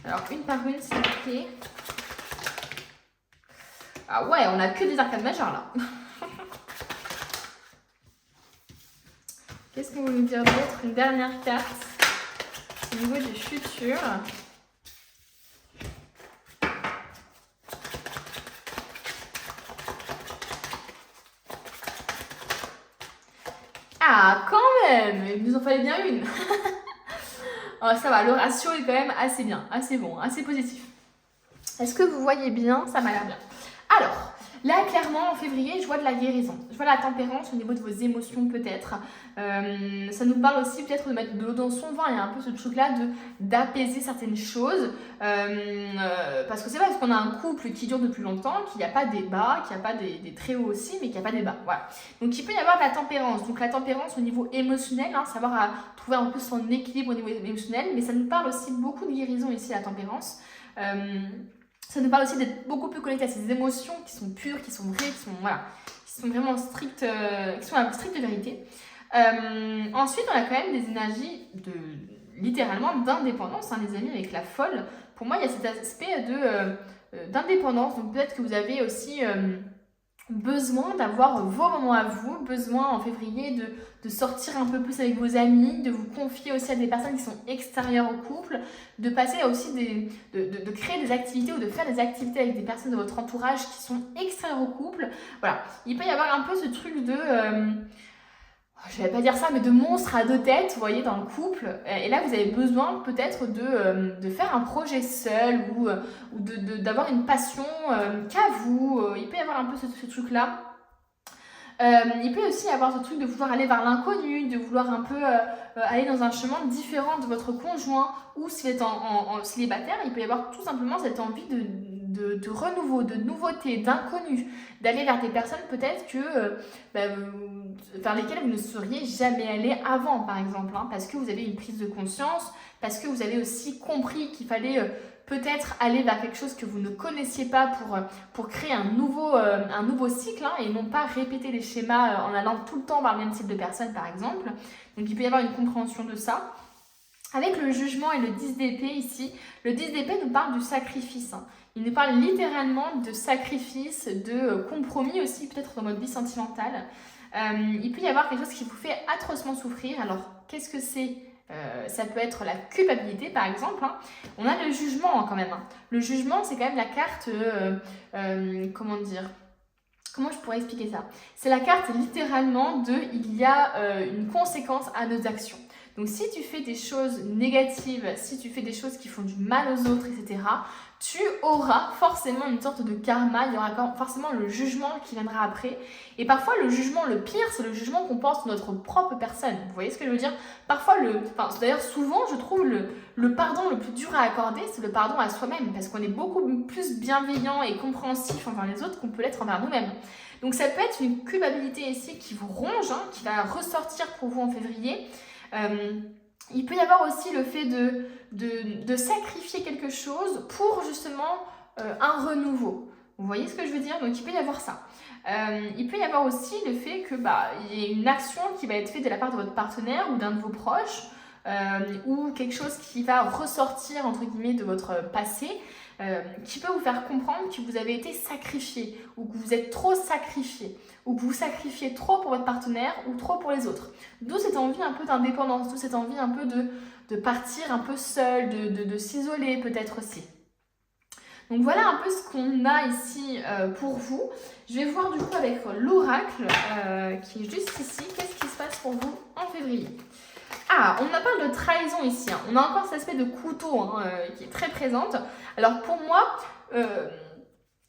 Alors, une par une, s'il vous plaît. Ah ouais, on a que des arcanes majeures là. Qu'est-ce qu'on veut nous dire d'autre? Une dernière carte au niveau du futur. Ah, quand même! Il nous en fallait bien une. Ça va, le ratio est quand même assez bien, assez bon, assez positif. Est-ce que vous voyez bien? Ça m'a l'air bien. Alors, là, clairement, en février, je vois de la guérison. Je vois la tempérance au niveau de vos émotions, peut-être. Ça nous parle aussi, peut-être, de mettre de l'eau dans son vin. Il y a un peu ce truc-là d'apaiser certaines choses. Parce que c'est pas parce qu'on a un couple qui dure depuis longtemps qu'il n'y a pas des bas, qu'il n'y a pas des très hauts aussi, mais qu'il n'y a pas des bas. Voilà. Donc, il peut y avoir de la tempérance. Donc, la tempérance au niveau émotionnel, savoir trouver un peu son équilibre au niveau émotionnel. Mais ça nous parle aussi beaucoup de guérison ici, la tempérance. Ça nous parle aussi d'être beaucoup plus connecté à ces émotions qui sont pures, qui sont vraies, qui sont vraiment strictes, qui sont la stricte vérité. Ensuite, on a quand même des énergies littéralement d'indépendance, les amis, avec la folle. Pour moi, il y a cet aspect d'indépendance. Donc peut-être que vous avez aussi besoin d'avoir vos moments à vous, besoin en février de sortir un peu plus avec vos amis, de vous confier aussi à des personnes qui sont extérieures au couple, de passer aussi de créer des activités ou de faire des activités avec des personnes de votre entourage qui sont extérieures au couple. Voilà, il peut y avoir un peu ce truc je vais pas dire ça, mais de monstre à 2 têtes, vous voyez, dans le couple. Et là, vous avez besoin peut-être de faire un projet seul ou d'avoir une passion qu'à vous. Il peut y avoir un peu ce truc-là. Il peut aussi y avoir ce truc de vouloir aller vers l'inconnu, de vouloir un peu aller dans un chemin différent de votre conjoint, ou si vous êtes en célibataire, il peut y avoir tout simplement cette envie de renouveau, de nouveauté, d'inconnu, d'aller vers des personnes peut-être vers lesquelles vous ne seriez jamais allé avant, par exemple, parce que vous avez une prise de conscience, parce que vous avez aussi compris qu'il fallait peut-être aller vers quelque chose que vous ne connaissiez pas pour créer un nouveau cycle, et non pas répéter les schémas en allant tout le temps vers le même type de personnes, par exemple. Donc il peut y avoir une compréhension de ça. Avec le jugement et le 10 d'épée ici, le 10 d'épée nous parle du sacrifice. Il nous parle littéralement de sacrifice, de compromis aussi, peut-être dans votre vie sentimentale. Il peut y avoir quelque chose qui vous fait atrocement souffrir. Alors, qu'est-ce que c'est ? Ça peut être la culpabilité, par exemple. On a le jugement quand même. Le jugement, c'est quand même la carte... comment dire ? Comment je pourrais expliquer ça? C'est la carte littéralement il y a une conséquence à nos actions. Donc si tu fais des choses négatives, si tu fais des choses qui font du mal aux autres, etc., tu auras forcément une sorte de karma, il y aura forcément le jugement qui viendra après. Et parfois le jugement, le pire, c'est le jugement qu'on porte sur notre propre personne. Vous voyez ce que je veux dire? Parfois, d'ailleurs souvent, je trouve le pardon le plus dur à accorder, c'est le pardon à soi-même, parce qu'on est beaucoup plus bienveillant et compréhensif envers les autres qu'on peut l'être envers nous-mêmes. Donc ça peut être une culpabilité ici qui vous ronge, qui va ressortir pour vous en février. Il peut y avoir aussi le fait de sacrifier quelque chose pour justement un renouveau. Vous voyez ce que je veux dire? Donc il peut y avoir ça. Il peut y avoir aussi le fait que il y ait une action qui va être faite de la part de votre partenaire ou d'un de vos proches, ou quelque chose qui va ressortir entre guillemets de votre passé, qui peut vous faire comprendre que vous avez été sacrifié, ou que vous êtes trop sacrifié, ou que vous sacrifiez trop pour votre partenaire ou trop pour les autres. D'où cette envie un peu d'indépendance, d'où cette envie un peu de partir un peu seul, de s'isoler peut-être aussi. Donc voilà un peu ce qu'on a ici pour vous. Je vais voir du coup avec l'oracle qui est juste ici. Qu'est-ce qui se passe pour vous en février? On parle de trahison ici. On a encore cet aspect de couteau qui est très présente. Alors pour moi,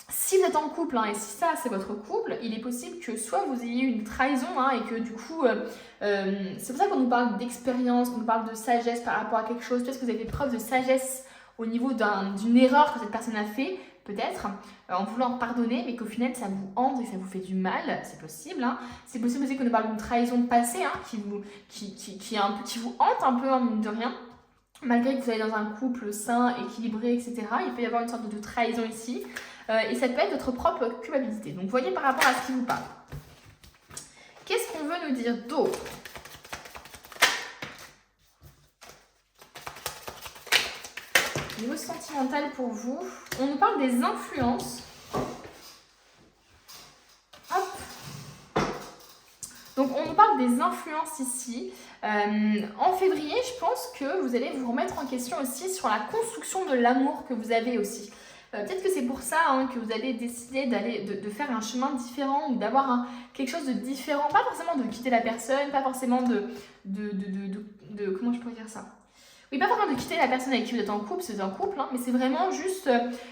si vous êtes en couple et si ça c'est votre couple, il est possible que soit vous ayez une trahison et que du coup, c'est pour ça qu'on nous parle d'expérience, qu'on nous parle de sagesse par rapport à quelque chose. Peut-être que vous avez fait preuve de sagesse au niveau d'une erreur que cette personne a fait, peut-être, en voulant pardonner, mais qu'au final ça vous hante et ça vous fait du mal, c'est possible. C'est possible aussi qu'on nous parle d'une trahison passée qui vous hante un peu, mine de rien. Malgré que vous soyez dans un couple sain, équilibré, etc., il peut y avoir une sorte de trahison ici. Et ça peut être votre propre culpabilité. Donc voyez par rapport à ce qui vous parle. Qu'est-ce qu'on veut nous dire d'autre? Niveau sentimental pour vous, on nous parle des influences. Hop. Donc on nous parle des influences ici. En février, je pense que vous allez vous remettre en question aussi sur la construction de l'amour que vous avez aussi. Peut-être que c'est pour ça que vous allez décider de faire un chemin différent ou d'avoir quelque chose de différent. Pas forcément de quitter la personne, pas forcément comment je pourrais dire ça? Oui, pas vraiment de quitter la personne avec qui vous êtes en couple, c'est un couple, hein, mais c'est vraiment juste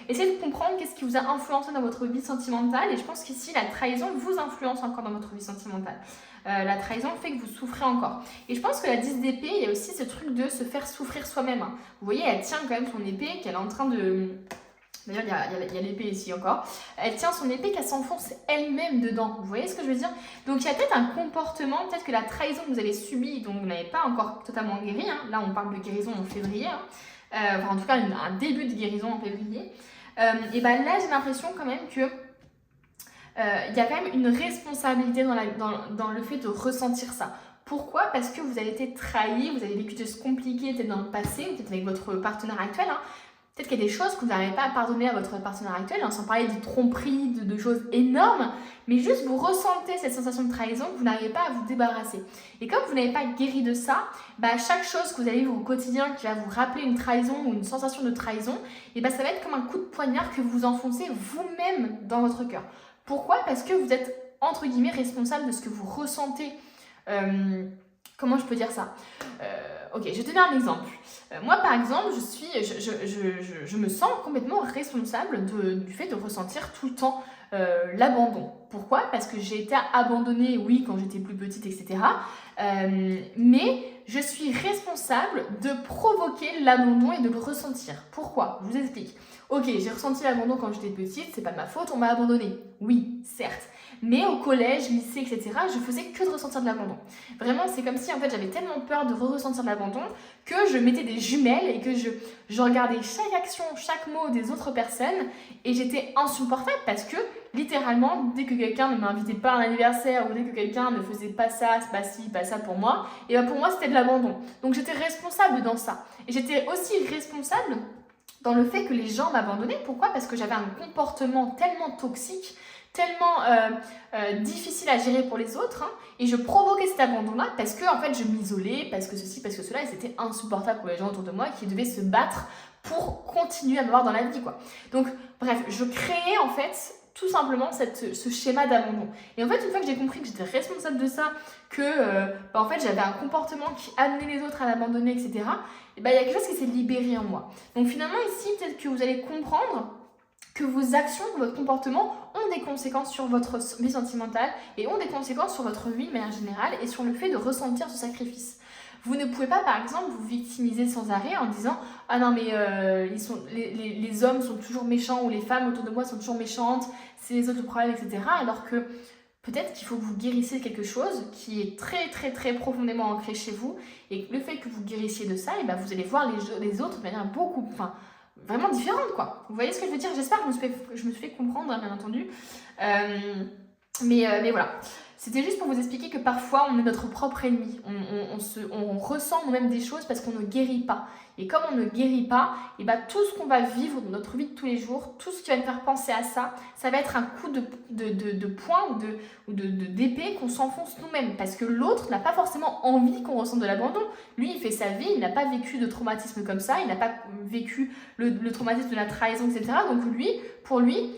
essayer de comprendre qu'est-ce qui vous a influencé dans votre vie sentimentale. Et je pense qu'ici, la trahison vous influence encore dans votre vie sentimentale. La trahison fait que vous souffrez encore. Et je pense que la 10 d'épée, il y a aussi ce truc de se faire souffrir soi-même. Hein. Vous voyez, elle tient quand même son épée, qu'elle est en train de... D'ailleurs, il y a l'épée ici encore. Elle tient son épée qu'elle s'enfonce elle-même dedans. Vous voyez ce que je veux dire? Donc, il y a peut-être un comportement, peut-être que la trahison que vous avez subie, donc vous n'avez pas encore totalement guéri. Hein. Là, on parle de guérison en février. Hein. Enfin, en tout cas, un début de guérison en février. Et bien là, j'ai l'impression quand même que il y a quand même une responsabilité dans le fait de ressentir ça. Pourquoi? Parce que vous avez été trahi, vous avez vécu des choses compliquées peut-être dans le passé, peut-être avec votre partenaire actuel. Hein. Peut-être qu'il y a des choses que vous n'arrivez pas à pardonner à votre partenaire actuel, hein, sans parler de tromperies, de choses énormes, mais juste vous ressentez cette sensation de trahison que vous n'arrivez pas à vous débarrasser. Et comme vous n'avez pas guéri de ça, bah, chaque chose que vous allez vivre au quotidien qui va vous rappeler une trahison ou une sensation de trahison, et bah, ça va être comme un coup de poignard que vous enfoncez vous-même dans votre cœur. Pourquoi? Parce que vous êtes, entre guillemets, responsable de ce que vous ressentez. Comment je peux dire ça? Ok, je vais te donner un exemple. Moi, par exemple, je me sens complètement responsable du fait de ressentir tout le temps l'abandon. Pourquoi? Parce que j'ai été abandonnée, oui, quand j'étais plus petite, etc. Mais je suis responsable de provoquer l'abandon et de le ressentir. Pourquoi? Je vous explique. Ok, j'ai ressenti l'abandon quand j'étais petite, c'est pas de ma faute, on m'a abandonnée. Oui, certes. Mais au collège, lycée, etc., je faisais que de ressentir de l'abandon. Vraiment, c'est comme si en fait j'avais tellement peur de ressentir de l'abandon que je mettais des jumelles et que je regardais chaque action, chaque mot des autres personnes et j'étais insupportable parce que littéralement, dès que quelqu'un ne m'invitait pas à un anniversaire ou dès que quelqu'un ne faisait pas ça, pas ci, pas ça pour moi, et ben pour moi c'était de l'abandon. Donc j'étais responsable dans ça. Et j'étais aussi responsable dans le fait que les gens m'abandonnaient. Pourquoi? Parce que j'avais un comportement tellement toxique, tellement difficile à gérer pour les autres, hein, et je provoquais cet abandon-là parce que en fait je m'isolais, parce que ceci, parce que cela, et c'était insupportable pour les gens autour de moi qui devaient se battre pour continuer à me voir dans la vie, quoi. Donc bref, je créais en fait tout simplement ce schéma d'abandon. Et en fait, une fois que j'ai compris que j'étais responsable de ça, que en fait j'avais un comportement qui amenait les autres à m'abandonner, etc., et ben, il y a quelque chose qui s'est libéré en moi. Donc finalement ici, peut-être que vous allez comprendre que vos actions, votre comportement ont des conséquences sur votre vie sentimentale et ont des conséquences sur votre vie de manière générale et sur le fait de ressentir ce sacrifice. Vous ne pouvez pas, par exemple, vous victimiser sans arrêt en disant « Ah non, mais les hommes sont toujours méchants ou les femmes autour de moi sont toujours méchantes, c'est les autres problèmes, etc. » Alors que peut-être qu'il faut que vous guérissiez quelque chose qui est très, très, très profondément ancré chez vous et le fait que vous guérissiez de ça, et ben vous allez voir les autres de manière vraiment différente, quoi. Vous voyez ce que je veux dire? J'espère que je me suis fait comprendre, hein, bien entendu. Mais voilà. C'était juste pour vous expliquer que parfois, on est notre propre ennemi. On ressent nous-mêmes des choses parce qu'on ne guérit pas. Et comme on ne guérit pas, et ben, tout ce qu'on va vivre dans notre vie de tous les jours, tout ce qui va nous faire penser à ça, ça va être un coup de poing ou d'épée qu'on s'enfonce nous-mêmes. Parce que l'autre n'a pas forcément envie qu'on ressente de l'abandon. Lui, il fait sa vie, il n'a pas vécu de traumatisme comme ça, il n'a pas vécu le traumatisme de la trahison, etc. Donc pour lui,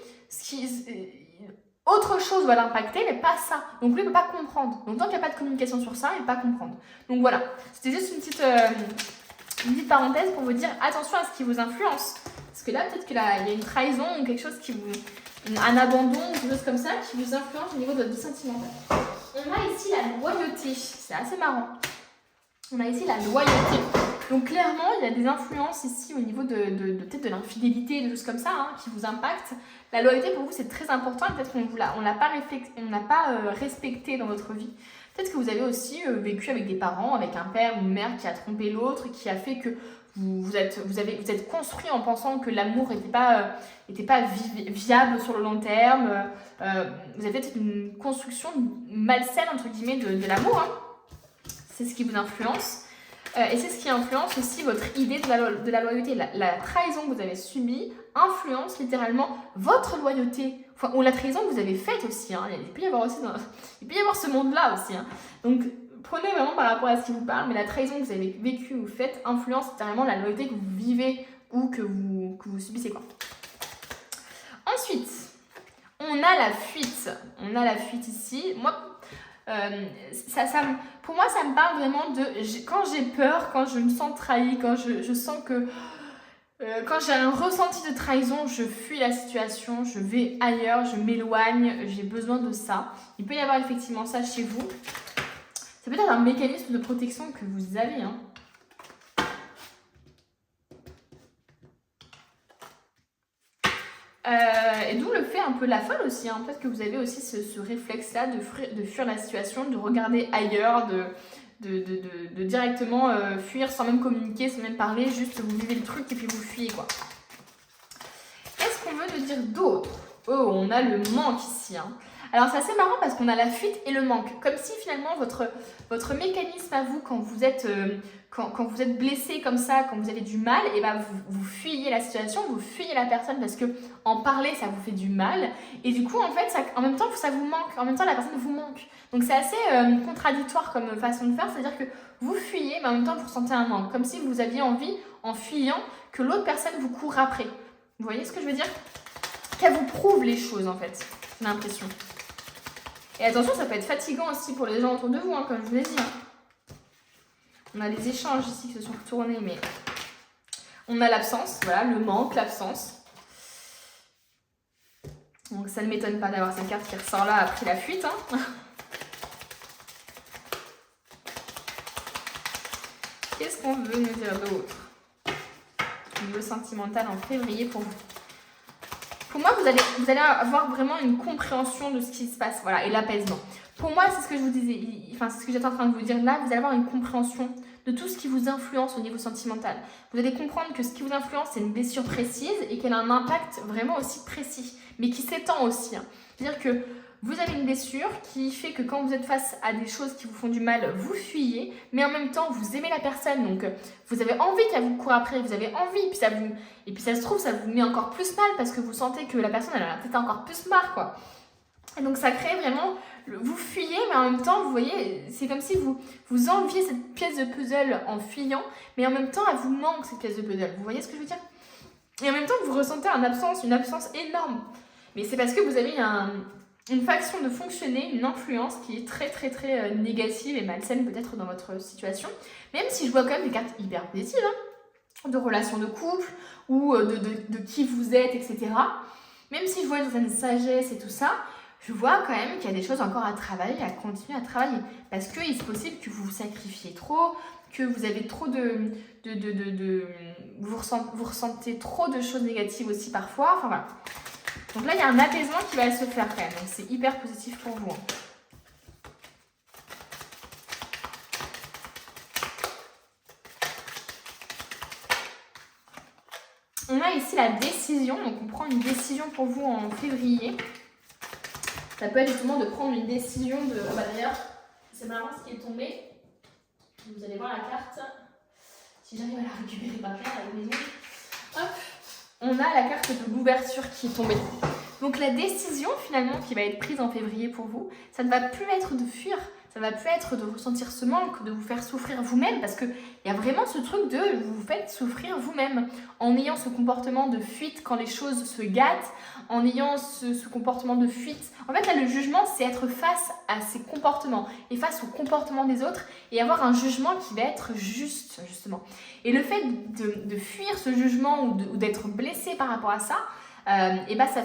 autre chose va l'impacter, mais pas ça. Donc lui, il ne peut pas comprendre. Donc tant qu'il n'y a pas de communication sur ça, il ne peut pas comprendre. Donc voilà, c'était juste une petite parenthèse pour vous dire attention à ce qui vous influence. Parce que là, peut-être qu'il y a une trahison ou quelque chose un abandon ou quelque chose comme ça qui vous influence au niveau de votre vie sentimentale. On a ici la loyauté. C'est assez marrant. On a ici la loyauté. Donc clairement, il y a des influences ici au niveau peut-être de l'infidélité, de choses comme ça, hein, qui vous impactent. La loyauté pour vous, c'est très important et peut-être qu'on n'a pas respecté dans votre vie. Peut-être que vous avez aussi vécu avec des parents, avec un père ou une mère qui a trompé l'autre, qui a fait que vous êtes construit en pensant que l'amour n'était pas viable sur le long terme. Vous avez peut-être une construction malsaine, entre guillemets, de l'amour. Hein. C'est ce qui vous influence. Et c'est ce qui influence aussi votre idée de la loyauté. La trahison que vous avez subie influence littéralement votre loyauté. Enfin, ou la trahison que vous avez faite aussi. Hein. Il peut y avoir ce monde-là aussi. Hein. Donc, prenez vraiment par rapport à ce qui vous parle, mais la trahison que vous avez vécue ou faite influence littéralement la loyauté que vous vivez ou que vous subissez, quoi. Ensuite, on a la fuite. On a la fuite ici. Moi, Pour moi, ça me parle vraiment de quand j'ai peur, quand je me sens trahie, quand je sens que quand j'ai un ressenti de trahison, je fuis la situation, je vais ailleurs, je m'éloigne, j'ai besoin de ça. Il peut y avoir effectivement ça chez vous. C'est peut-être un mécanisme de protection que vous avez. Hein. Et d'où le fait un peu la folle aussi. Hein. Peut-être que vous avez aussi ce réflexe-là de fuir la situation, de regarder ailleurs, de directement fuir sans même communiquer, sans même parler, juste vous vivez le truc et puis vous fuyez quoi. Qu'est-ce qu'on veut nous dire d'autre? Oh, on a le manque ici. Hein. Alors c'est assez marrant parce qu'on a la fuite et le manque. Comme si finalement votre mécanisme à vous quand vous êtes blessé comme ça, quand vous avez du mal, et ben vous fuyez la situation, vous fuyez la personne parce que en parler ça vous fait du mal. Et du coup en fait en même temps ça vous manque, en même temps la personne vous manque. Donc c'est assez contradictoire comme façon de faire, c'est-à-dire que vous fuyez mais en même temps vous ressentez un manque. Comme si vous aviez envie en fuyant que l'autre personne vous court après. Vous voyez ce que je veux dire? Qu'elle vous prouve les choses en fait, j'ai l'impression. Et attention, ça peut être fatigant aussi pour les gens autour de vous, hein, comme je vous l'ai dit. Hein. On a des échanges ici qui se sont tournés, mais on a l'absence, voilà, le manque, l'absence. Donc ça ne m'étonne pas d'avoir cette carte qui ressort là après la fuite. Hein. Qu'est-ce qu'on veut nous dire d'autre? Niveau sentimental en février pour vous. Pour moi, vous allez avoir vraiment une compréhension de ce qui se passe, voilà, et l'apaisement. Pour moi, c'est ce que je vous disais, enfin, c'est ce que j'étais en train de vous dire là, vous allez avoir une compréhension de tout ce qui vous influence au niveau sentimental. Vous allez comprendre que ce qui vous influence, c'est une blessure précise et qu'elle a un impact vraiment aussi précis, mais qui s'étend aussi. Hein. C'est-à-dire que vous avez une blessure qui fait que quand vous êtes face à des choses qui vous font du mal, vous fuyez, mais en même temps, vous aimez la personne, donc vous avez envie qu'elle vous court après, vous avez envie, et puis ça se trouve, ça vous met encore plus mal parce que vous sentez que la personne, elle a peut-être encore plus marre, quoi. Et donc ça crée vraiment, vous fuyez, mais en même temps, vous voyez, c'est comme si vous enleviez cette pièce de puzzle en fuyant, mais en même temps, elle vous manque cette pièce de puzzle. Vous voyez ce que je veux dire? Et en même temps, vous ressentez une absence énorme. Mais c'est parce que vous avez une façon de fonctionner, une influence qui est très très très négative et malsaine peut-être dans votre situation. Même si je vois quand même des cartes hyper positives, hein, de relations de couple ou de qui vous êtes, etc. Même si je vois une certaine sagesse et tout ça, je vois quand même qu'il y a des choses encore à travailler, à continuer à travailler. Parce qu'il est possible que vous vous sacrifiez trop, que vous avez trop vous ressentez trop de choses négatives aussi parfois. Enfin voilà. Donc là, il y a un apaisement qui va se faire quand même. Donc c'est hyper positif pour vous. On a ici la décision. Donc on prend une décision pour vous en février. Ça peut être justement de prendre une décision de... Ah bah d'ailleurs, c'est marrant ce qui est tombé. Vous allez voir la carte. Si j'arrive à la récupérer par terre à la maison. Hop. On a la carte de l'ouverture qui est tombée. Donc la décision finalement qui va être prise en février pour vous, ça ne va plus être de fuir, ça ne va plus être de ressentir ce manque, de vous faire souffrir vous-même, parce qu'il y a vraiment ce truc de vous faites souffrir vous-même en ayant ce comportement de fuite quand les choses se gâtent, en ayant ce comportement de fuite. En fait là le jugement c'est être face à ces comportements et face au comportement des autres et avoir un jugement qui va être juste justement. Et le fait de fuir ce jugement ou d'être blessé par rapport à ça, et bah ça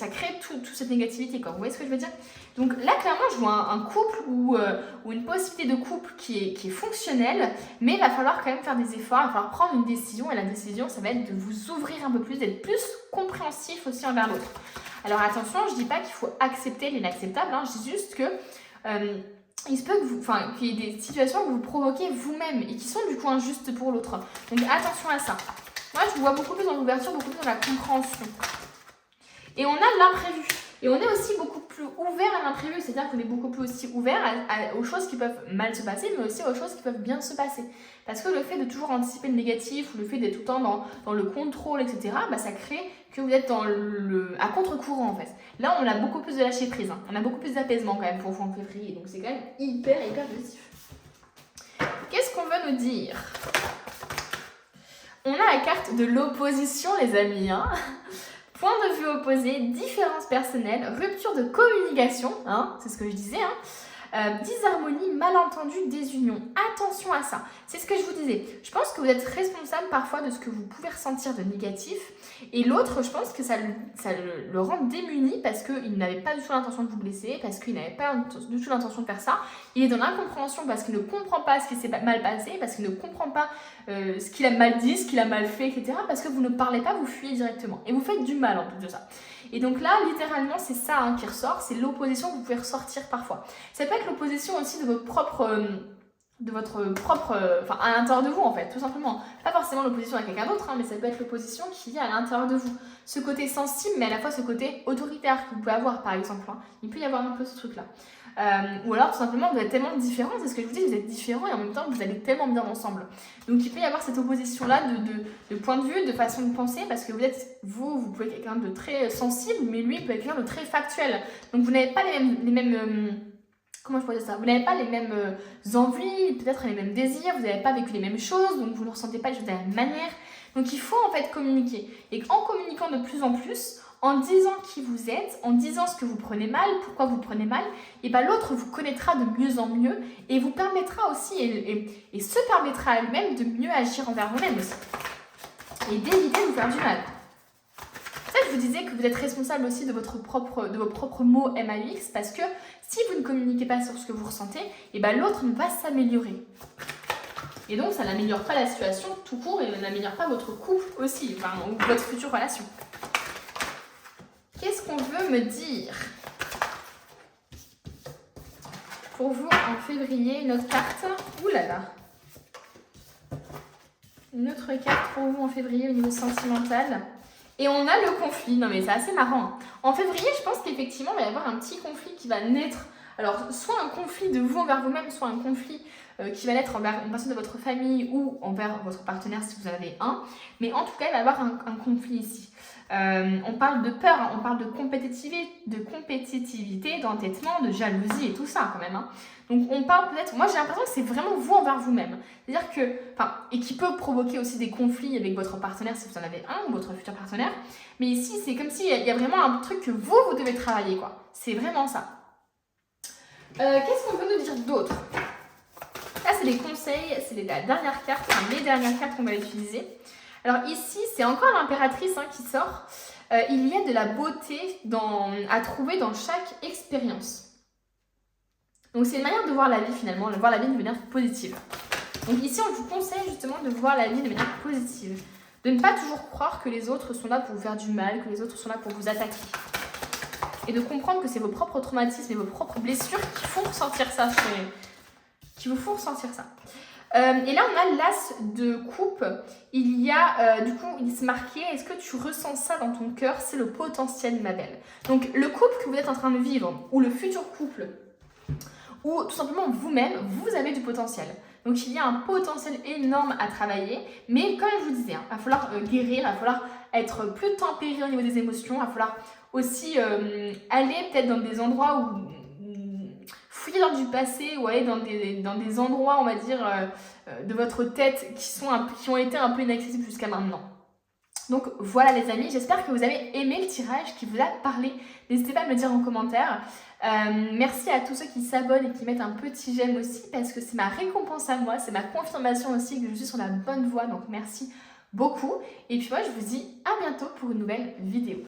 crée toute cette négativité quoi. Vous voyez ce que je veux dire? Donc là clairement je vois un couple ou une possibilité de couple qui est fonctionnelle, mais il va falloir quand même faire des efforts, il va falloir prendre une décision et la décision ça va être de vous ouvrir un peu plus, d'être plus compréhensif aussi envers l'autre. Alors attention, je dis pas qu'il faut accepter l'inacceptable, hein, je dis juste que il se peut qu'il y ait des situations que vous provoquez vous-même et qui sont du coup injustes pour l'autre. Donc attention à ça. Moi, je vous vois beaucoup plus dans l'ouverture, beaucoup plus dans la compréhension. Et on a l'imprévu. Et on est aussi beaucoup plus ouvert à l'imprévu. C'est-à-dire qu'on est beaucoup plus aussi ouvert aux choses qui peuvent mal se passer, mais aussi aux choses qui peuvent bien se passer. Parce que le fait de toujours anticiper le négatif, ou le fait d'être tout le temps dans le contrôle, etc., bah, ça crée que vous êtes à contre-courant, en fait. Là, on a beaucoup plus de lâcher prise. Hein. On a beaucoup plus d'apaisement, quand même, pour vous en février. Donc, c'est quand même hyper positif. Qu'est-ce qu'on veut nous dire ? On a la carte de l'opposition, les amis. Hein. Point de vue opposé, différence personnelle, rupture de communication, hein, c'est ce que je disais. Disharmonie, malentendu, désunion. Attention à ça. C'est ce que je vous disais. Je pense que vous êtes responsable parfois de ce que vous pouvez ressentir de négatif. Et l'autre, je pense que ça le rend démuni parce qu'il n'avait pas du tout l'intention de vous blesser, parce qu'il n'avait pas du tout l'intention de faire ça. Il est dans l'incompréhension parce qu'il ne comprend pas ce qui s'est mal passé, parce qu'il ne comprend pas ce qu'il a mal dit, ce qu'il a mal fait, etc. Parce que vous ne parlez pas, vous fuyez directement. Et vous faites du mal en plus de ça. Et donc là, littéralement, c'est ça qui ressort, c'est l'opposition que vous pouvez ressortir parfois. Ça peut être l'opposition aussi de votre propre... enfin à l'intérieur de vous en fait, tout simplement. Pas forcément l'opposition à quelqu'un d'autre, mais ça peut être l'opposition qui est à l'intérieur de vous. Ce côté sensible, mais à la fois ce côté autoritaire que vous pouvez avoir par exemple. Il peut y avoir un peu ce truc-là. Ou alors tout simplement vous êtes tellement différents, c'est ce que je vous dis, vous êtes différents et en même temps vous allez tellement bien ensemble. Donc il peut y avoir cette opposition-là de point de vue, de façon de penser, parce que vous pouvez être quelqu'un de très sensible, mais lui peut être quelqu'un de très factuel. Donc vous n'avez pas les mêmes comment je pourrais dire ça? Vous n'avez pas les mêmes envies, peut-être les mêmes désirs, vous n'avez pas vécu les mêmes choses, donc vous ne ressentez pas les choses de la même manière. Donc il faut en fait communiquer. Et en communiquant de plus en plus, en disant qui vous êtes, en disant ce que vous prenez mal, pourquoi vous prenez mal, et ben l'autre vous connaîtra de mieux en mieux et vous permettra aussi, et se permettra à lui-même de mieux agir envers vous-même aussi. Et d'éviter de vous faire du mal. C'est ça que je vous disais que vous êtes responsable aussi de vos propres mots MAUX parce que si vous ne communiquez pas sur ce que vous ressentez, et ben l'autre ne va s'améliorer. Et donc ça n'améliore pas la situation tout court et n'améliore pas votre couple aussi, ou votre future relation. Qu'est-ce qu'on veut me dire pour vous en février? Une autre carte. Ouh là là. Une autre carte pour vous en février au niveau sentimental. Et on a le conflit. Non mais c'est assez marrant. En février, je pense qu'effectivement, il va y avoir un petit conflit qui va naître. Alors, soit un conflit de vous envers vous-même, soit un conflit qui va naître envers une personne de votre famille ou envers votre partenaire si vous en avez un. Mais en tout cas, il va y avoir un conflit ici. On parle de peur, on parle de compétitivité, d'entêtement, de jalousie et tout ça quand même. Donc on parle peut-être, moi j'ai l'impression que c'est vraiment vous envers vous-même. C'est-à-dire que, et qui peut provoquer aussi des conflits avec votre partenaire si vous en avez un ou votre futur partenaire. Mais ici c'est comme s'il y a vraiment un truc que vous devez travailler quoi. C'est vraiment ça. Qu'est-ce qu'on peut nous dire d'autre? Là c'est les conseils, c'est la dernière carte, les dernières cartes qu'on va utiliser. Alors ici, c'est encore l'impératrice qui sort. Il y a de la beauté à trouver dans chaque expérience. Donc c'est une manière de voir la vie finalement, de voir la vie de manière positive. Donc ici, on vous conseille justement de voir la vie de manière positive. De ne pas toujours croire que les autres sont là pour vous faire du mal, que les autres sont là pour vous attaquer. Et de comprendre que c'est vos propres traumatismes et vos propres blessures qui font ressentir ça. Qui vous font ressentir ça. Et là, on a l'as de coupe. Il y a, du coup, il se marquait, est-ce que tu ressens ça dans ton cœur? C'est le potentiel, ma belle. Donc, le couple que vous êtes en train de vivre, ou le futur couple, ou tout simplement vous-même, vous avez du potentiel. Donc, il y a un potentiel énorme à travailler. Mais comme je vous disais, il va falloir guérir, il va falloir être plus tempéré au niveau des émotions. Il va falloir aussi aller peut-être dans des endroits où... fouiller dans du passé ou aller dans des endroits, on va dire, de votre tête qui ont été un peu inaccessibles jusqu'à maintenant. Donc voilà les amis, j'espère que vous avez aimé le tirage, qui vous a parlé. N'hésitez pas à me le dire en commentaire. Merci à tous ceux qui s'abonnent et qui mettent un petit j'aime aussi parce que c'est ma récompense à moi, c'est ma confirmation aussi que je suis sur la bonne voie. Donc merci beaucoup. Et puis moi je vous dis à bientôt pour une nouvelle vidéo.